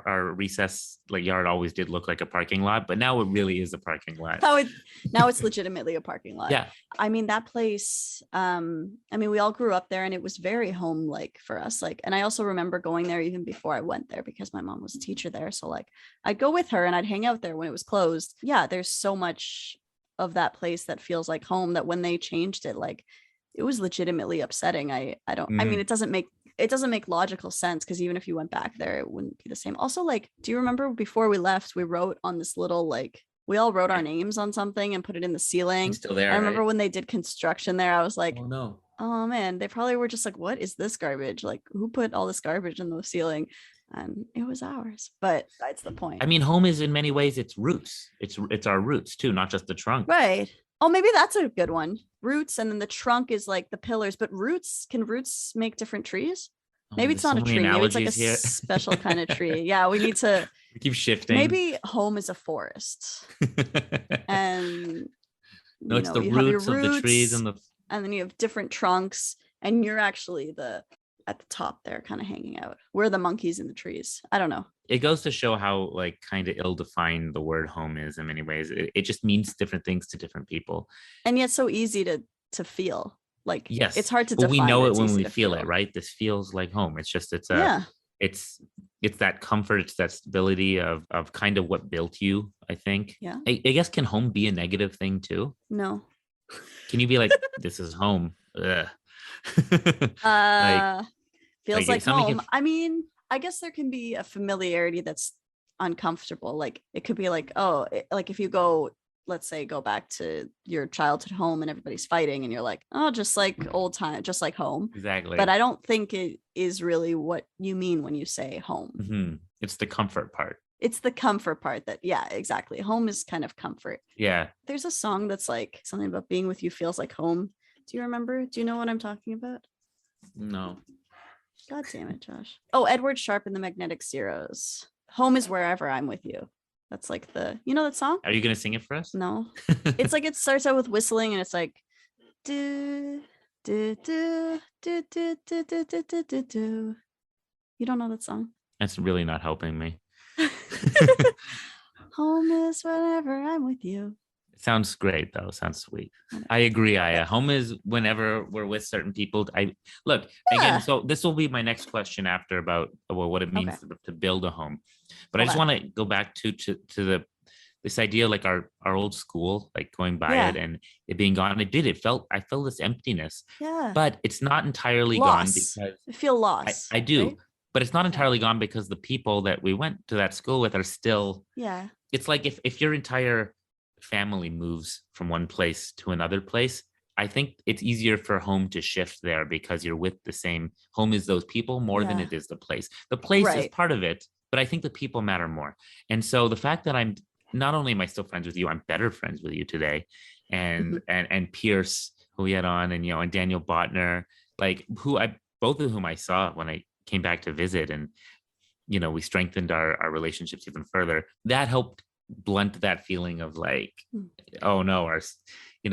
our recess like yard always did look like a parking lot, but now it really is a parking lot. Now it's legitimately a parking lot. Yeah. I mean, that place, I mean, we all grew up there and it was very home-like for us. Like, and I also remember going there even before I went there because my mom was a teacher there. So like I'd go with her and I'd hang out there when it was closed. Yeah, there's so much of that place that feels like home that when they changed it, like it was legitimately upsetting. I mean, it doesn't make logical sense because even if you went back there, it wouldn't be the same. Also, like, do you remember before we left, we wrote on this little, like, we all wrote our names on something and put it in the ceiling. It's still there. I remember right? when they did construction there, I was like, Oh no. oh man, they probably were just like, what is this garbage? Like, who put all this garbage in the ceiling? And it was ours. But that's the point. I mean, home is in many ways its roots. It's our roots too, not just the trunk. Right. Oh, maybe that's a good one. Roots, and then the trunk is like the pillars. But can roots make different trees? Maybe it's not a tree. Maybe it's like a here. special kind of tree. Yeah, we need to We keep shifting. maybe home is a forest. And no, it's the roots of the trees and then you have different trunks, and you're actually at the top there kind of hanging out. We're the monkeys in the trees. I don't know. It goes to show how like kind of ill-defined the word home is in many ways. It just means different things to different people. And yet so easy to feel. Like, yes, it's hard to define. We know it when we feel it, right? This feels like home. It's just it's that comfort, it's that stability of kind of what built you, I think. Yeah. I guess, can home be a negative thing too? No. Can you be like, this is home? Ugh. Feels like home. I mean, I guess there can be a familiarity that's uncomfortable. Like it could be like, like if you go, let's say, go back to your childhood home and everybody's fighting and you're like, oh, just like old time, just like home. Exactly. But I don't think it is really what you mean when you say home. Mm-hmm. It's the comfort part. It's the comfort part yeah, exactly. Home is kind of comfort. Yeah. There's a song that's like something about being with you feels like home. Do you remember? Do you know what I'm talking about? No. God damn it, Josh. Oh, Edward Sharpe and the Magnetic Zeros. Home is wherever I'm with you. That's like you know that song? Are you going to sing it for us? No. It's like, it starts out with whistling and it's like, do, do, do, do, do, do, do, do, do, do, do. You don't know that song? That's really not helping me. Home is whenever I'm with you. It sounds great though. Sounds sweet. I agree, Aya. Home is whenever we're with certain people. Again, so this will be my next question after about what it means to build a home. But I just want to go back to this idea, like our old school, like going by it and it being gone. I felt this emptiness. Yeah. But it's not entirely gone because I feel lost. I do. Right? But it's not entirely gone because the people that we went to that school with are still. Yeah. It's like if your entire family moves from one place to another place, I think it's easier for home to shift there because you're with the same home is those people more than Yeah. it is the place. The place is Right. part of it, but I think the people matter more. And so the fact that I'm not only am I still friends with you, I'm better friends with you today. Mhm. And Pierce, who we had on, and and Daniel Botner, like who I both of whom I saw when I came back to visit, and we strengthened our relationships even further. That helped blunt that feeling of like, Mm. oh no,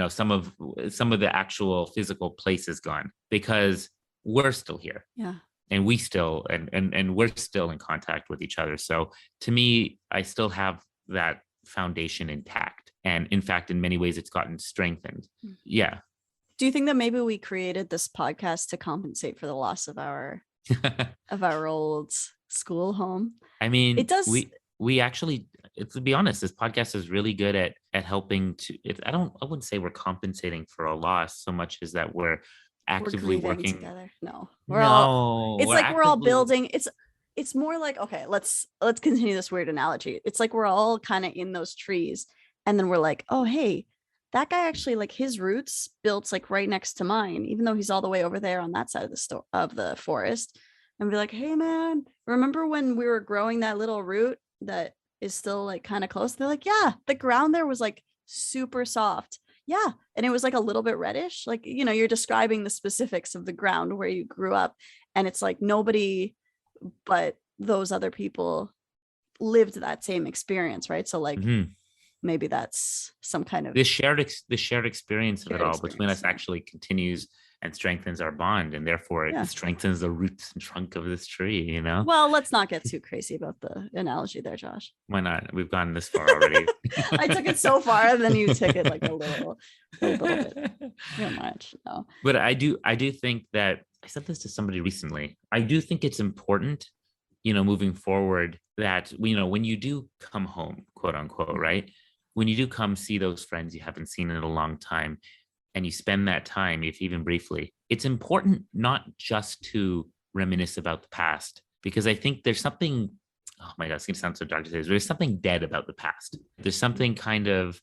some of the actual physical place is gone, because we're still here, Yeah. and we still and we're still in contact with each other. So to me, I still have that foundation intact, and in fact, in many ways, it's gotten strengthened. Mm. Yeah. Do you think that maybe we created this podcast to compensate for the loss of our old school home? I It mean, does. we actually, to be honest, this podcast is really good at helping to. I wouldn't say we're compensating for a loss so much as that we're We're actively grieving working. together. No, No, it's we're like we're all actively. building. It's more like, okay, let's continue this weird analogy. It's like we're all kind of in those trees, and then we're like, oh hey, that guy actually, like, his roots built like right next to mine, even though he's all the way over there on that side of the forest. And be like, hey man, remember when we were growing that little root that is still like kind of close? They're like, yeah, the ground there was like super soft. Yeah. And it was like a little bit reddish. Like, you're describing the specifics of the ground where you grew up. And it's like nobody but those other people lived that same experience, right? So like Mhm. maybe that's some kind of The shared experience of it shared all between experience. us Yeah. actually continues and strengthens our bond, and therefore it Yeah. strengthens the roots and trunk of this tree. Well, let's not get too crazy about the analogy there, Josh. Why not? We've gone this far already. I took it so far, and then you took it like a little bit too much. No. But I do think that I said this to somebody recently. I do think it's important, moving forward, that when you do come home, quote unquote, right? When you do come see those friends you haven't seen in a long time, and you spend that time, if even briefly, it's important not just to reminisce about the past, because I think there's something, oh my God, it's going to sound so dark to say this, but there's something dead about the past. There's something kind of,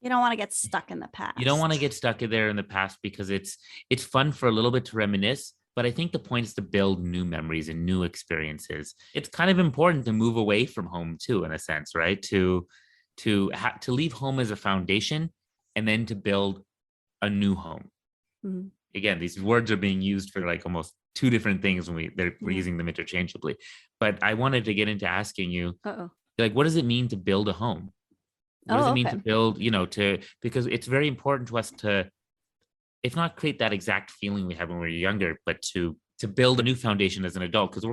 You don't want to get stuck in the you don't want to past. get stuck in there in the past, because it's fun for a little bit to reminisce, but I think the point is to build new memories and new experiences. It's kind of important to move away from home too, in a sense, right? To leave home as a foundation, and then to build a new home. Mhm. Again, these words are being used for like almost two different things when we're Yeah. using them interchangeably. But I wanted to get into asking you, Uh-oh. like, what does it mean to build a home? What does Oh, it mean okay. to build, because it's very important to us to, if not create that exact feeling we had when we were younger, but to build a new foundation as an adult, because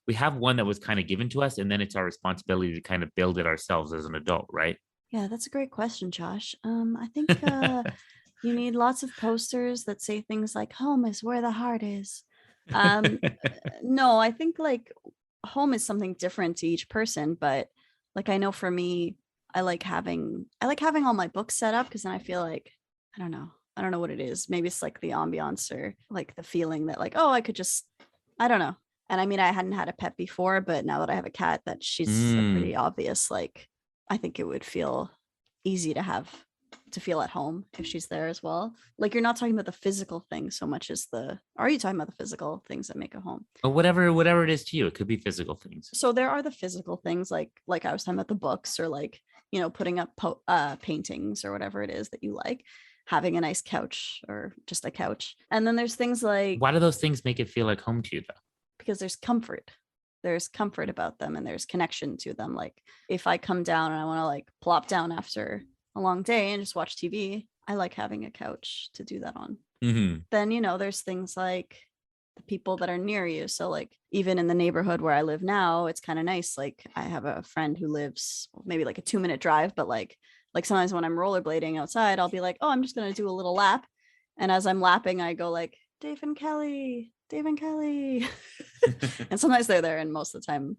we have one that was kind of given to us, and then it's our responsibility to kind of build it ourselves as an adult, right? Yeah, that's a great question, Josh. I think you need lots of posters that say things like "Home is where the heart is." Um, no, I think like home is something different to each person, but like I know for me, I like having all my books set up because then I feel like I don't know what it is. Maybe it's like the ambiance or like the feeling that like, oh, I don't know. And I mean, I hadn't had a pet before, but now that I have a cat, that she's a Mm. pretty obvious, like, I think it would feel easy to feel at home if she's there as well. Like, you're not talking about the physical things so much as are you talking about the physical things that make a home? But whatever it is to you, it could be physical things. So there are the physical things like I was talking about the books or like, putting up paintings or whatever it is that you like, having a nice couch or just a couch. And then there's things like, Why do those things make it feel like home to you, though? because there's comfort about them and there's connection to them. Like if I come down and I want to like plop down after a long day and just watch TV, I like having a couch to do that on. Mm-hmm. Then there's things like the people that are near you. So like even in the neighborhood where I live now, it's kind of nice. Like I have a friend who lives maybe like a 2-minute drive, but like sometimes when I'm rollerblading outside, I'll be like, oh, I'm just gonna do a little lap. And as I'm lapping, I go like, Dave and Kelly, Dave and Kelly. And sometimes they're there, and most of the time,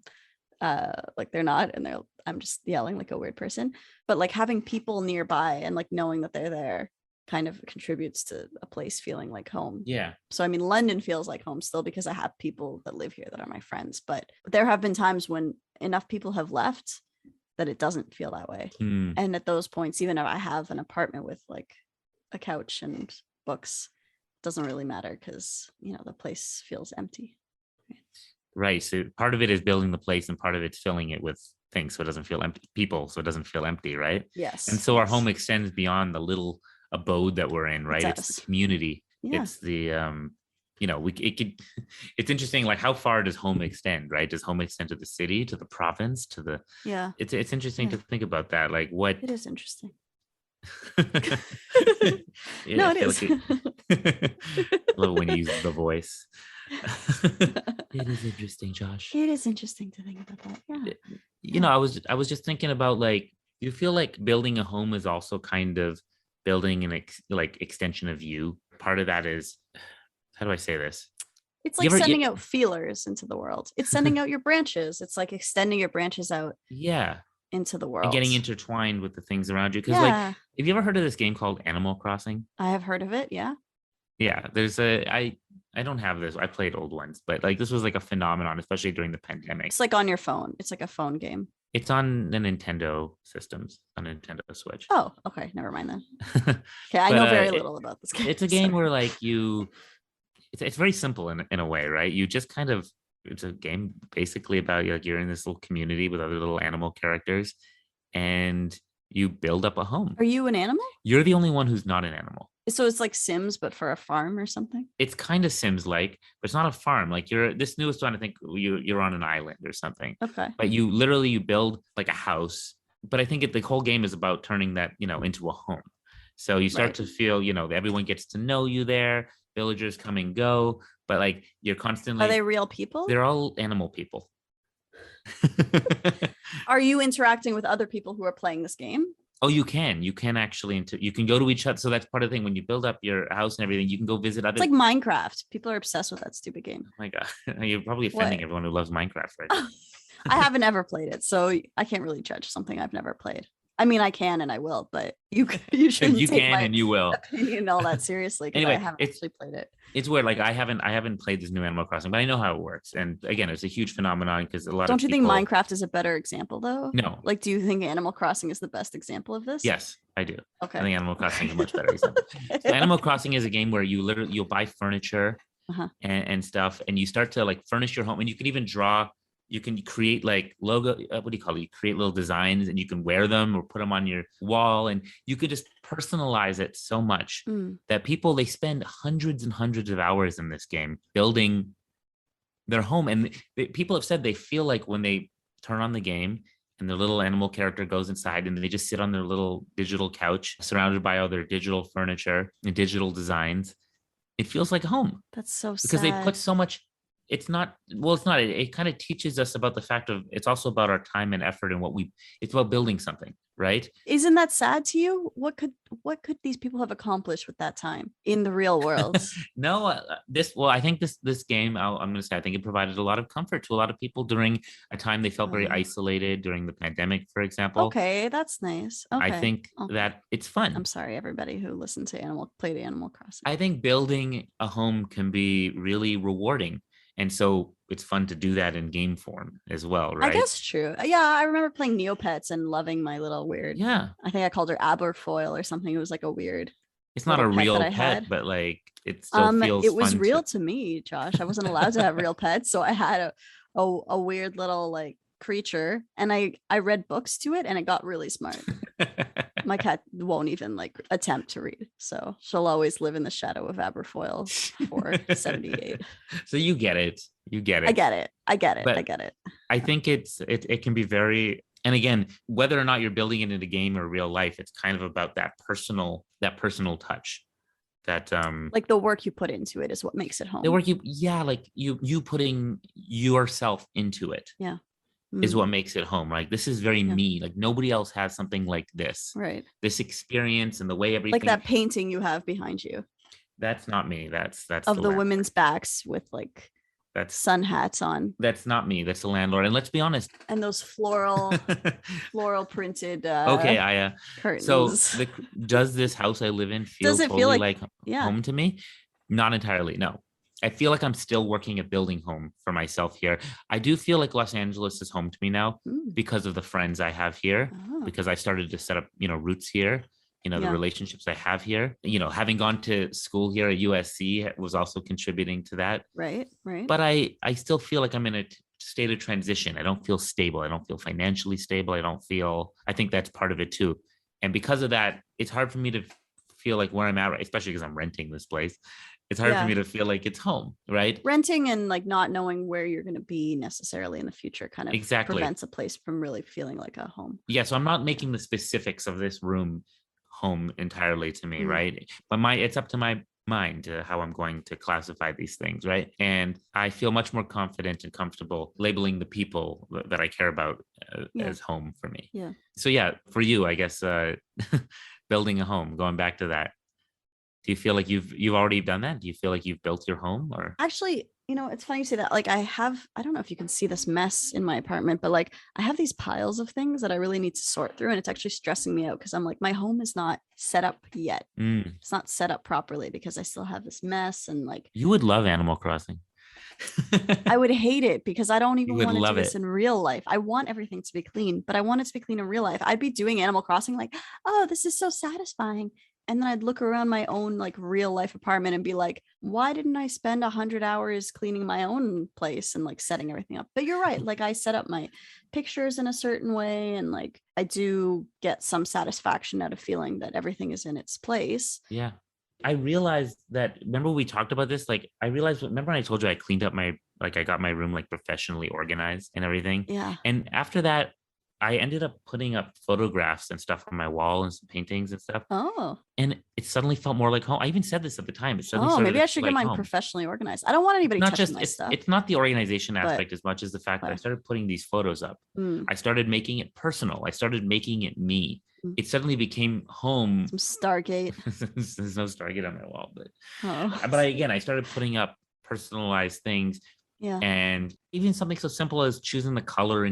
like they're not, and I'm just yelling like a weird person. But like having people nearby and like knowing that they're there kind of contributes to a place feeling like home. Yeah. So I mean, London feels like home still because I have people that live here that are my friends, but there have been times when enough people have left that it doesn't feel that way. Mm. And at those points, even if I have an apartment with like a couch and books, doesn't really matter because, the place feels empty. Right. So part of it is building the place and part of it's filling it with things so it doesn't feel empty, people, so it doesn't feel empty, right? Yes. And so our home extends beyond the little abode that we're in, right? It's the community. Yeah. It's the it's interesting, like how far does home extend, right? Does home extend to the city, to the province, to the it's interesting to think about that. Like what it is interesting. Yeah, no, it is. I love when you use the voice. It is interesting, Josh. It is interesting to think about that. Yeah. I was just thinking about, like, do you feel like building a home is also kind of building an extension of you? Part of that is, how do I say this? It's like sending out feelers into the world. It's sending out your branches. It's like extending your branches out. Yeah. Into the world. And getting intertwined with the things around you. Because like, have you ever heard of this game called Animal Crossing? I have heard of it. Yeah. Yeah. There's I don't have this. I played old ones, but like this was like a phenomenon, especially during the pandemic. It's like on your phone. It's like a phone game. It's on the Nintendo systems, on Nintendo Switch. Oh, okay. Never mind then. Okay. I know very little about this game. It's a game where like it's very simple in a way, right? You just kind of, it's a game basically about, like, you're in this little community with other little animal characters and you build up a home. Are you an animal? You're the only one who's not an animal. So it's like Sims, but for a farm or something? It's kind of Sims like, but it's not a farm. Like this newest one, I think you're on an island or something. Okay. But you build like a house. But I think the whole game is about turning that, into a home. So you start to feel, everyone gets to know you there. Villagers come and go, but like you're constantly. Are they real people? They're all animal people. Are you interacting with other people who are playing this game? Oh, you can actually, you can go to each other. So that's part of the thing. When you build up your house and everything, you can go visit other. It's like Minecraft. People are obsessed with that stupid game. Oh my God. You're probably offending everyone who loves Minecraft, right? I haven't ever played it, so I can't really judge something I've never played. I mean, I can and I will, but you shouldn't you take can my and you will opinion and all that seriously, because anyway, I haven't actually played it. It's weird. Like I haven't played this new Animal Crossing, but I know how it works. And again, it's a huge phenomenon because a lot Don't of you people... think Minecraft is a better example though? No. Like, do you think Animal Crossing is the best example of this? Yes, I do. Okay. I think Animal Crossing is a much better example. So Animal Crossing is a game where you'll buy furniture and stuff, and you start to like furnish your home, and you can even draw. You can create like logo, what do you call it? You create little designs and you can wear them or put them on your wall, and you could just personalize it so much that they spend hundreds and hundreds of hours in this game building their home. And people have said they feel like when they turn on the game and their little animal character goes inside and they just sit on their little digital couch surrounded by all their digital furniture and digital designs, it feels like home. That's so sad. Because they put so much. It's not. It kind of teaches us about the fact of, it's also about our time and effort and it's about building something, right? Isn't that sad to you? What could these people have accomplished with that time in the real world? No, I think this game, I'm going to say, I think it provided a lot of comfort to a lot of people during a time they felt very isolated during the pandemic, for example. Okay, that's nice. Okay. I think that it's fun. I'm sorry, everybody who listened to played Animal Crossing. I think building a home can be really rewarding. And so it's fun to do that in game form as well, right? I guess true. Yeah, I remember playing Neopets and loving my little weird. Yeah. I think I called her Aberfoil or something. It was like a weird. It's not a real pet, but like it still feels. It was real to me, Josh. I wasn't allowed to have real pets, so I had a weird little like creature, and I read books to it, and it got really smart. My cat won't even like attempt to read, so she'll always live in the shadow of Aberfoil for 78. So you get it. I get it. But I get it. I think it can be very, and again, whether or not you're building it in a game or real life, it's kind of about that personal touch. That like the work you put into it is what makes it home. The work you putting yourself into it. Yeah. Is what makes it home. Like, this is very me. Like, nobody else has something like this. Right. This experience and the way everything. Like that painting you have behind you. That's not me. That's of the women's backs with like sun hats on. That's not me. That's the landlord. And let's be honest. And those floral printed. Okay, Aya. Curtains. So does this house I live in feel totally like home to me? Not entirely. No. I feel like I'm still working at building home for myself here. I do feel like Los Angeles is home to me now because of the friends I have here, because I started to set up, roots here. the Yeah. relationships I have here. Having gone to school here at USC was also contributing to that. Right. Right. But I still feel like I'm in a state of transition. I don't feel stable. I don't feel financially stable. I think that's part of it too. And because of that, it's hard for me to feel like where I'm at, especially because I'm renting this place. It's hard for Yeah. me to feel like it's home, right? Renting and like not knowing where you're going to be necessarily in the future kind of Exactly. prevents a place from really feeling like a home. Yeah. So I'm not making the specifics of this room home entirely to me, Mm. right? But it's up to my mind how I'm going to classify these things, right? And I feel much more confident and comfortable labeling the people that I care about Yeah. as home for me. Yeah. So yeah, for you, I guess building a home, going back to that, do you feel like you've already done that? Do you feel like you've built your home? Or Actually, it's funny you say that. Like I don't know if you can see this mess in my apartment, but like I have these piles of things that I really need to sort through. And it's actually stressing me out because I'm like, my home is not set up yet. Mm, It's not set up properly because I still have this mess. And like, you would love Animal Crossing. I would hate it because I don't You even would want to do love this it. in real life. I want everything to be clean, but I want it to be clean in real life. I'd be doing Animal Crossing like, oh, this is so satisfying. And then I'd look around my own like real life apartment and be like, why didn't I spend 100 hours cleaning my own place and like setting everything up? But you're right. Like I set up my pictures in a certain way. And like I do get some satisfaction out of feeling that everything is in its place. Yeah. I realized that, remember we talked about this? Like I realized, remember when I told you I cleaned up I got my room like professionally organized and everything. Yeah. And after that, I ended up putting up photographs and stuff on my wall and some paintings and stuff. Oh. And it suddenly felt more like home. I even said this at the time. It suddenly Oh, started maybe to I feel should get like mine home. professionally organized. I don't want It's anybody not touching just my stuff, it's not the organization but aspect as much as the fact that I uh, started putting these photos up. mm, I started making it personal. I started making it me. mm. It suddenly became home. Some Stargate. There's no Stargate on my wall, Oh, again, I started putting up personalized things, yeah. and even something so simple as choosing the color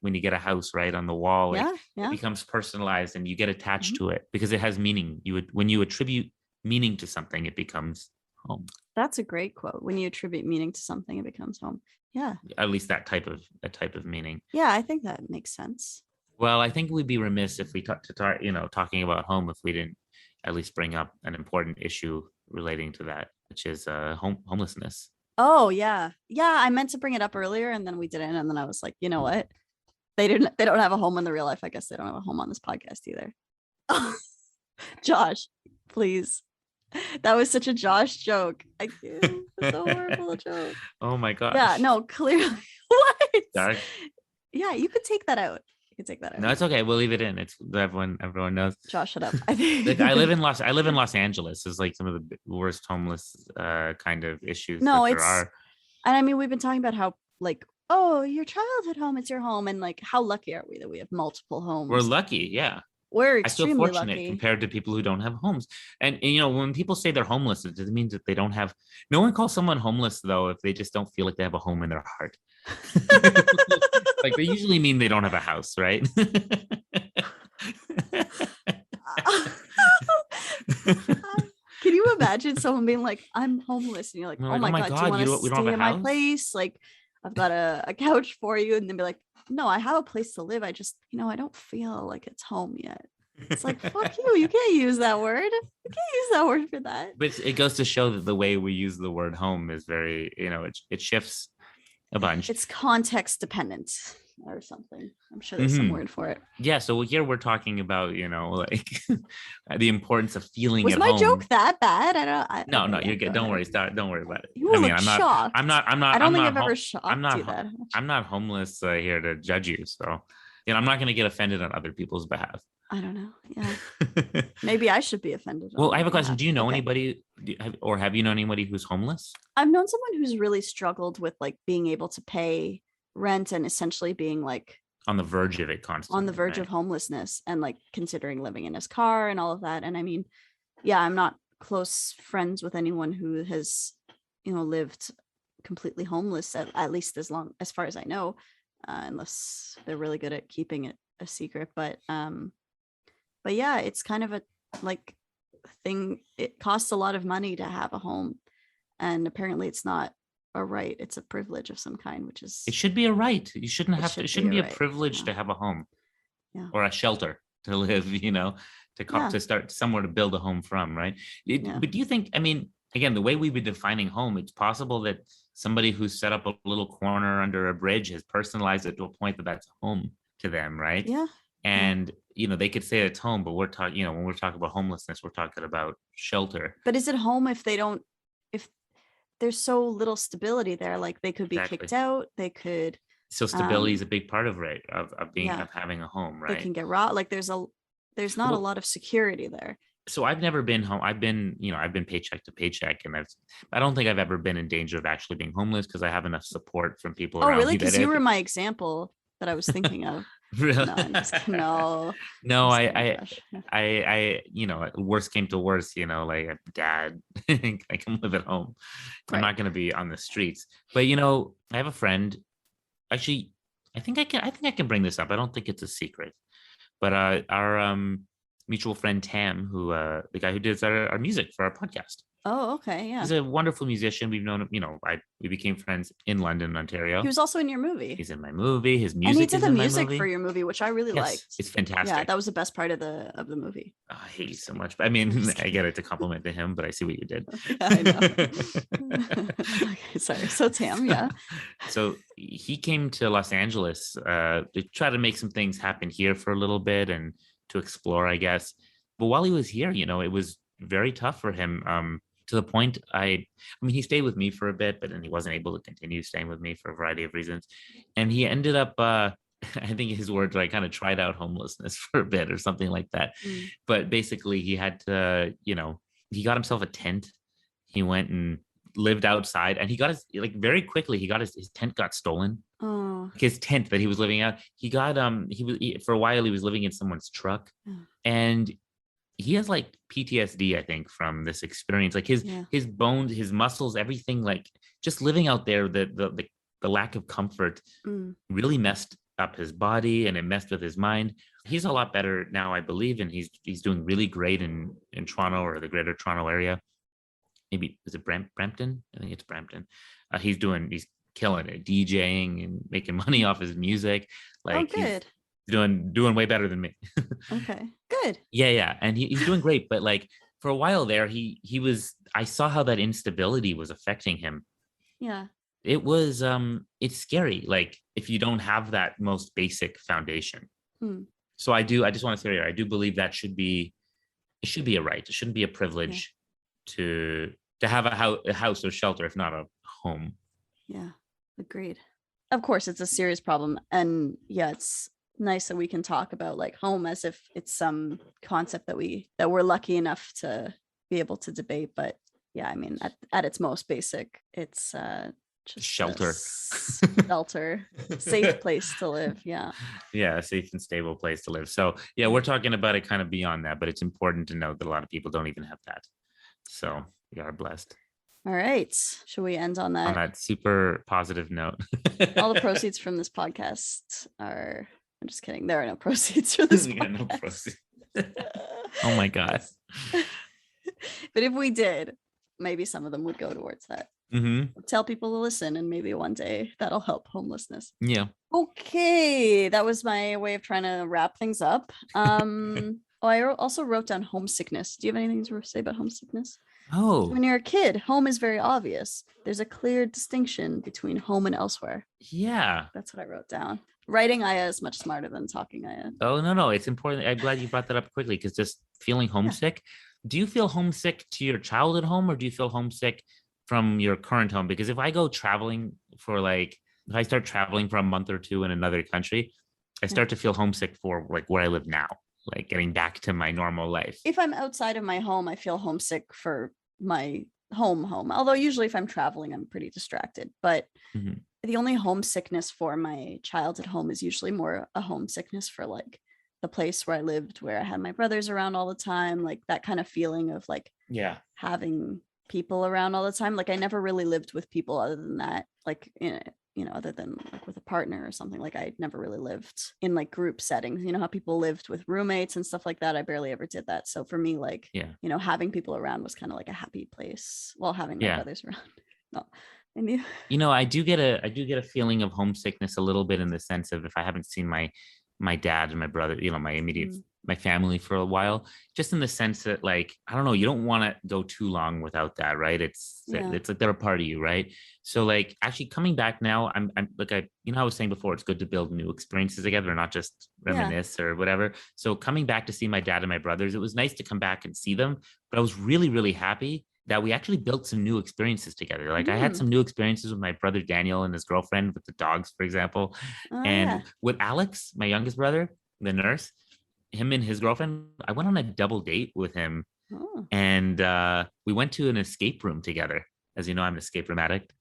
when you get a house right on the wall, like Yeah. it Yeah. becomes personalized and you get attached Mhm. to it because it has meaning. When you attribute meaning to something, it becomes home. That's a great quote. When you attribute meaning to something, it becomes home. Yeah. At least that type of meaning. Yeah. I think that makes sense. Well, I think we'd be remiss if we talking about home, if we didn't at least bring up an important issue relating to that, which is homelessness. Oh, yeah. Yeah. I meant to bring it up earlier and then we didn't. And then I was like, you know what? They don't have a home in the real life. I guess they don't have a home on this podcast either. Josh, please. That was such a Josh joke. I do. It's a horrible joke. Oh my Yeah, gosh. no, clearly. What? Dark. Yeah, you could take that out. You could take that No, out. it's okay. We'll leave it in. It's everyone knows. Josh, shut up. Like I live in Los Angeles. Is like some of the worst homeless kind of issues No, that there it's, are. and I mean, we've been talking about how, like, oh, your childhood home, it's your home. And like, how lucky are we that we have multiple We're homes? lucky, yeah. We're I feel extremely fortunate lucky. compared to people who don't have homes. And when people say they're homeless, it doesn't mean that they don't have. No one calls someone homeless though if they just don't feel like they have a home in their heart. Like they usually mean they don't have a house, right? Can you imagine someone being like, I'm homeless? And you're like, We're oh like, my oh my God, do you God, want to we don't have stay a in my house? place? Like, I've got a couch for you. And then be like, no, I have a place to live. I just, I don't feel like it's home yet. It's like, fuck you. You can't use that word. You can't use that word for that. But it goes to show that the way we use the word home is very, it shifts a bunch. It's context dependent or something. I'm sure there's some Mhm. word for it. Yeah, so here we're talking about, like the importance of feeling Was at my home. joke that bad? No, okay, no, yeah, you're good. go Don't ahead. worry. Don't worry about it. You I will mean, look I'm not. shocked. I'm not. I'm not. I don't I'm think not. I've ever I'm shocked you not. that much. I'm not homeless here to judge you. So, I'm not going to get offended on other people's behalf. I don't know. Yeah. Maybe I should be offended. Well, On I have your a question. behalf. Do you know Okay. anybody, or have you known anybody who's homeless? I've known someone who's really struggled with like being able to pay rent and essentially being like On the verge of it constantly. on the verge right? of homelessness and like considering living in his car and all of that. And I mean, yeah, I'm not close friends with anyone who has, lived completely homeless at least as far as I know, unless they're really good at keeping it a secret. But yeah, it's kind of a like thing. It costs a lot of money to have a home, and apparently it's not a right. It's a privilege of some kind, which is It should be a right. You shouldn't have to. It shouldn't be a right. privilege Yeah. to have a home Yeah. or a shelter. to live, Yeah. to start somewhere to build a home from, right? Yeah. But do you think, I mean, again, the way we've been defining home, it's possible that somebody who's set up a little corner under a bridge has personalized it to a point that that's home to them, right? Yeah. Yeah. And they could say it's home, but we're talking, when we're talking about homelessness, we're talking about shelter. But is it home if they don't, if there's so little stability there? Like they could be kicked Exactly. out. They could, So stability is a big part of, right, yeah, of having a home, they right? can get robbed. Like there's not a Well, lot of security there. so I've never been home. I've been paycheck to paycheck, and I don't think I've ever been in danger of actually being homeless because I have enough support from people Oh, around really? me that Because you were it, my example that I was thinking of. really. No, I'm just kidding. No, No, just kidding, Josh. worst came to worst, like a dad, I can live at home. I'm Right. not going to be on the streets. But I have a friend. Actually, I think I can bring this up. I don't think it's a secret. But our mutual friend Tam, who the guy who does our music for our podcast, Oh, okay. Yeah. he's a wonderful musician. We've known him. We became friends in London, He Ontario. was also in your movie. He's in my movie. His And he music did is the in my music for movie. your movie, which I really Yes, liked. it's Yeah, fantastic. that was the best part of the movie. Oh, I hate you so much. But I mean, I get it to compliment to him, but I see what you did. Yeah, I know. Okay, sorry. So Tam, yeah. So he came to Los Angeles to try to make some things happen here for a little bit and to explore, I guess. But while he was here, it was very tough for him. To the point, I mean, he stayed with me for a bit, but then he wasn't able to continue staying with me for a variety of reasons. And he ended up, I think his words are, I kind of tried out homelessness for a bit or something like that. Mm. But basically, he had to, he got himself a tent. He went and lived outside, and he got very quickly, his tent got stolen. Oh. His tent that he was living out, for a while he was living in someone's truck. And he has like PTSD, I think, from this experience. Like his bones, his muscles, everything, like just living out there, the lack of comfort really messed up his body, and it messed with his mind. He's a lot better now, I believe, and he's doing really great in Toronto or the Greater Toronto area. Maybe is it Brampton? I think it's Brampton. He's killing it, DJing and making money off his music. Like good. He's doing way better than me. Okay, good. Yeah, and he's doing great. But like for a while there, I saw how that instability was affecting him. Yeah. It was it's scary, like if you don't have that most basic foundation. So I just want to say here, I do believe it should be a right. It shouldn't be a privilege to have a house or shelter, if not a home. Yeah, agreed. Of course, it's a serious problem, and it's nice that we can talk about like home as if it's some concept that we're lucky enough to be able to debate. But yeah, I mean, at its most basic, it's just shelter, safe place to live. Yeah, a safe and stable place to live. So yeah, we're talking about it kind of beyond that, but it's important to note that a lot of people don't even have that. So we are blessed. All right, should we end on that? On that super positive note. All the proceeds from this podcast are. I'm just kidding. There are no proceeds for this podcast. No proceeds. Oh my God. But if we did, maybe some of them would go towards that. Tell people to listen, and maybe one day that'll help homelessness. Yeah. Okay, that was my way of trying to wrap things up. I also wrote down homesickness. Do you have anything to say about homesickness? Oh. When you're a kid, home is very obvious. There's a clear distinction between home and elsewhere. Yeah. That's what I wrote down. Writing Aya is much smarter than talking Aya. Oh, no. It's important. I'm glad you brought that up quickly, because just feeling homesick. Yeah. Do you feel homesick to your childhood home, or do you feel homesick from your current home? Because if I go traveling if I start traveling for a month or two in another country, I start to feel homesick for like where I live now, like getting back to my normal life. If I'm outside of my home, I feel homesick for my home. Although usually if I'm traveling, I'm pretty distracted. But the only homesickness for my childhood home is usually more a homesickness for like the place where I lived, where I had my brothers around all the time, like that kind of feeling of like having people around all the time. Like I never really lived with people other than that, like other than like with a partner or something. Like I never really lived in like group settings. You know how people lived with roommates and stuff like that. I barely ever did that. So for me, like having people around was kind of like a happy place while having my brothers around. No. And I do get a feeling of homesickness a little bit, in the sense of if I haven't seen my dad and my brother, my immediate my family for a while, just in the sense that, like, I don't know, you don't want to go too long without that, right? Yeah. It's like they're a part of you, right? So like actually coming back now, I'm like, I was saying before, it's good to build new experiences together, not just Yeah. reminisce or whatever. So coming back to see my dad and my brothers, it was nice to come back and see them, but I was really, really happy that we actually built some new experiences together. Like I had Mm. some new experiences with my brother Daniel and his girlfriend with the dogs, for example. Oh yeah. And with Alex, my youngest brother, the nurse, him and his girlfriend, I went on a double date with him, Oh. and we went to an escape room together. As you know, I'm an escape room addict.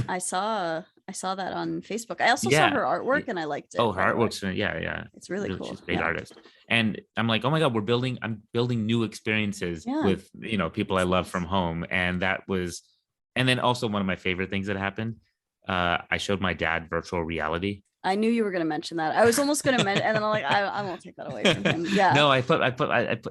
I saw that on Facebook. I also saw Yeah. her artwork and I liked Oh, it, her by the way. artwork's yeah. It's really Really, cool. she's a great Yeah. artist. And I'm like, oh my God, I'm building new experiences Yeah. with, people I It's love nice. from home. And then also one of my favorite things that happened, I showed my dad virtual reality. I knew you were going to mention that. I was almost going to mention, and then I'm like, I won't take that away from him. Yeah. No,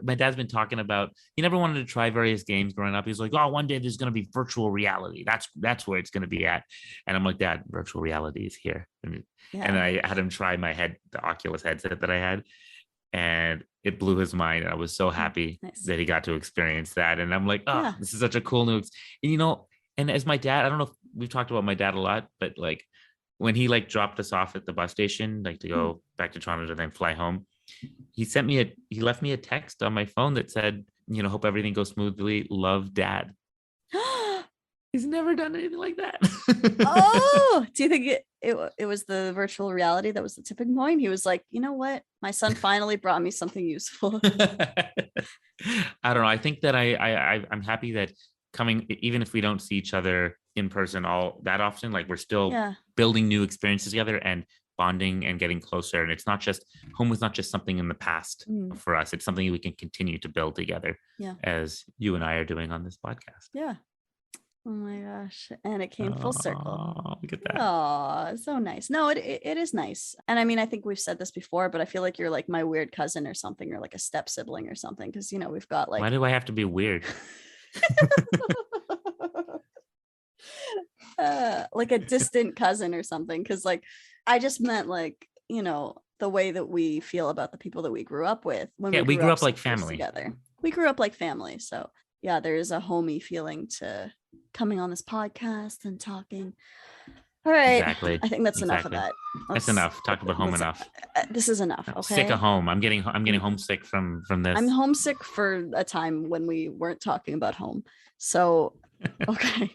my dad's been talking about, he never wanted to try various games growing up. He's like, oh, one day there's going to be virtual reality. That's where it's going to be at. And I'm like, Dad, virtual reality is here. And Yeah. I had him try the Oculus headset that I had, and it blew his mind. I was so happy Nice. that he got to experience that. And I'm like, oh, Yeah. this is such a cool and and as my dad, I don't know if we've talked about my dad a lot, but like when he like dropped us off at the bus station, like to go back to Toronto to then fly home, he left me a text on my phone that said, hope everything goes smoothly. Love, Dad. He's never done anything like that. Oh, do you think it was the virtual reality that was the tipping point? He was like, you know what? My son finally brought me something useful. I don't know. I think that I'm happy that coming, even if we don't see each other in person all that often, like we're still Yeah. building new experiences together and bonding and getting closer. And it's not just home was not just something in the past for us. It's something we can continue to build together. Yeah. As you and I are doing on this podcast. Yeah. Oh my gosh. And it came full circle. Look at that. Oh, so nice. No, it is nice. And I mean, I think we've said this before, but I feel like you're like my weird cousin or something, or like a step sibling or something. Cause we've got like, why do I have to be weird? like a distant cousin or something. Cause like, I just meant like, the way that we feel about the people that we grew up with when we grew up so like close family together. We grew up like family. So yeah, there is a homey feeling to coming on this podcast and talking. All right. Exactly. I think that's enough of that. That's enough. Talk about home enough. This is enough. Okay. I'm sick of home. I'm getting homesick from this. I'm homesick for a time when we weren't talking about home. So, okay.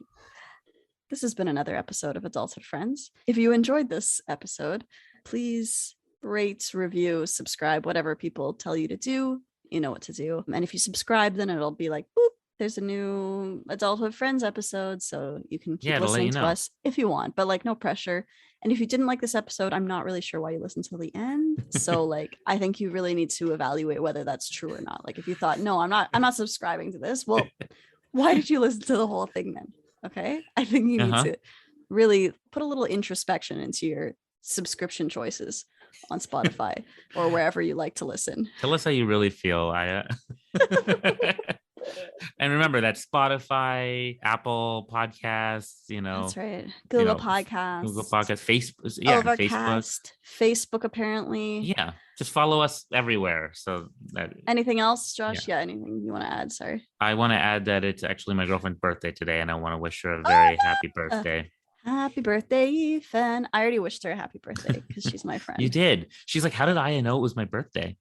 This has been another episode of Adulthood Friends. If you enjoyed this episode, please rate, review, subscribe, whatever people tell you to do. You know what to do. And if you subscribe, then it'll be like, boop, there's a new Adulthood Friends episode. So you can keep listening to us if you want, but like no pressure. And if you didn't like this episode, I'm not really sure why you listened till the end. So like, I think you really need to evaluate whether that's true or not. Like if you thought, no, I'm not subscribing to this. Well, why did you listen to the whole thing then? Okay. I think you need to really put a little introspection into your subscription choices on Spotify or wherever you like to listen. Tell us how you really feel. And remember that Spotify, Apple Podcasts, That's right. Google Podcasts, Facebook, Overcast, Facebook apparently. Yeah, just follow us everywhere. So that. Anything else, Josh? Yeah, anything you want to add? Sorry. I want to add that it's actually my girlfriend's birthday today, and I want to wish her a very happy birthday. Happy birthday, Ethan. I already wished her a happy birthday because she's my friend. You did. She's like, how did I know it was my birthday?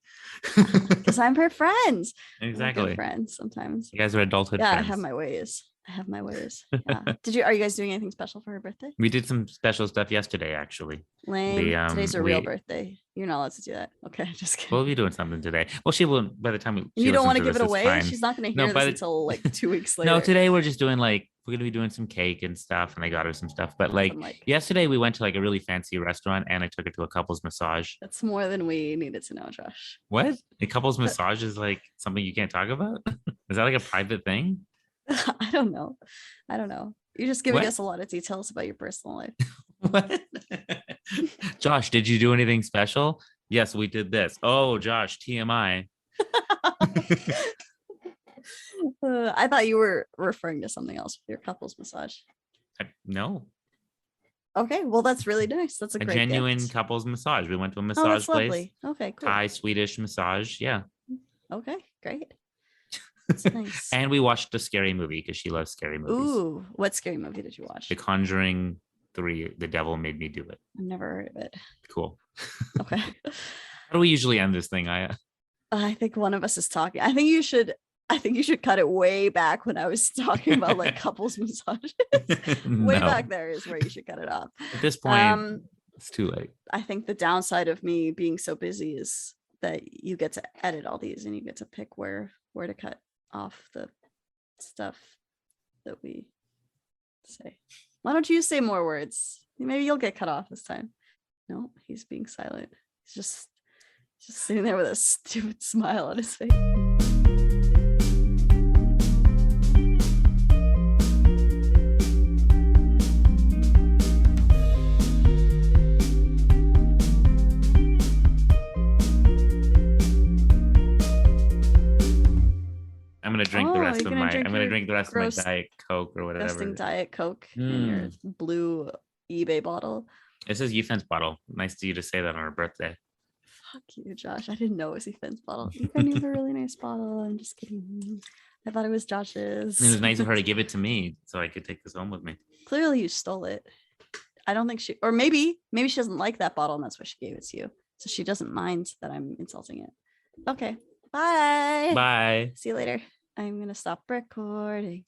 Because I'm her friend. Exactly. Friends sometimes. You guys are adulthood friends. I have my ways. Yeah. Are you guys doing anything special for her birthday? We did some special stuff yesterday, actually. Lame. Today's her real birthday. You're not allowed to do that. Okay, just kidding. We'll be doing something today. Well, she will by the time you don't want to give it away. She's not going to hear this until like 2 weeks later. No, today we're just doing we're going to be doing some cake and stuff, and I got her some stuff. But yesterday we went to a really fancy restaurant, and I took her to a couples massage. That's more than we needed to know, Josh. What? A couples massage is something you can't talk about? Is that a private thing? I don't know. You're just giving us a lot of details about your personal life. What? Josh, did you do anything special? Yes, we did this. Oh, Josh, TMI. I thought you were referring to something else with your couples massage. No. Okay, well, that's really nice. That's a great genuine gift. couples massage. We went to a massage place. Lovely. Okay, cool. Thai Swedish massage. Yeah. Okay, great. That's nice. And we watched a scary movie because she loves scary movies. Ooh, what scary movie did you watch? The Conjuring 3, The Devil Made Me Do It. I've never heard of it. Cool. Okay. How do we usually end this thing? I think one of us is talking. I think you should cut it way back when I was talking about like couples massages. Way No. back there is where you should cut it off. At this point, it's too late. I think the downside of me being so busy is that you get to edit all these and you get to pick where to cut off the stuff that we say. Why don't you say more words? Maybe you'll get cut off this time. No, he's being silent. He's just sitting there with a stupid smile on his face. I'm gonna drink the rest of my. I'm gonna drink the rest of my Diet Coke or whatever. Diet Coke in your blue eBay bottle. This is Yifen's bottle. Nice of you to say that on her birthday. Fuck you, Josh. I didn't know it was Yifen's bottle. Yifen, you have a really nice bottle. I'm just kidding. I thought it was Josh's. It was nice of her to give it to me so I could take this home with me. Clearly, you stole it. I don't think or maybe she doesn't like that bottle and that's why she gave it to you. So she doesn't mind that I'm insulting it. Okay. Bye. Bye. See you later. I'm going to stop recording.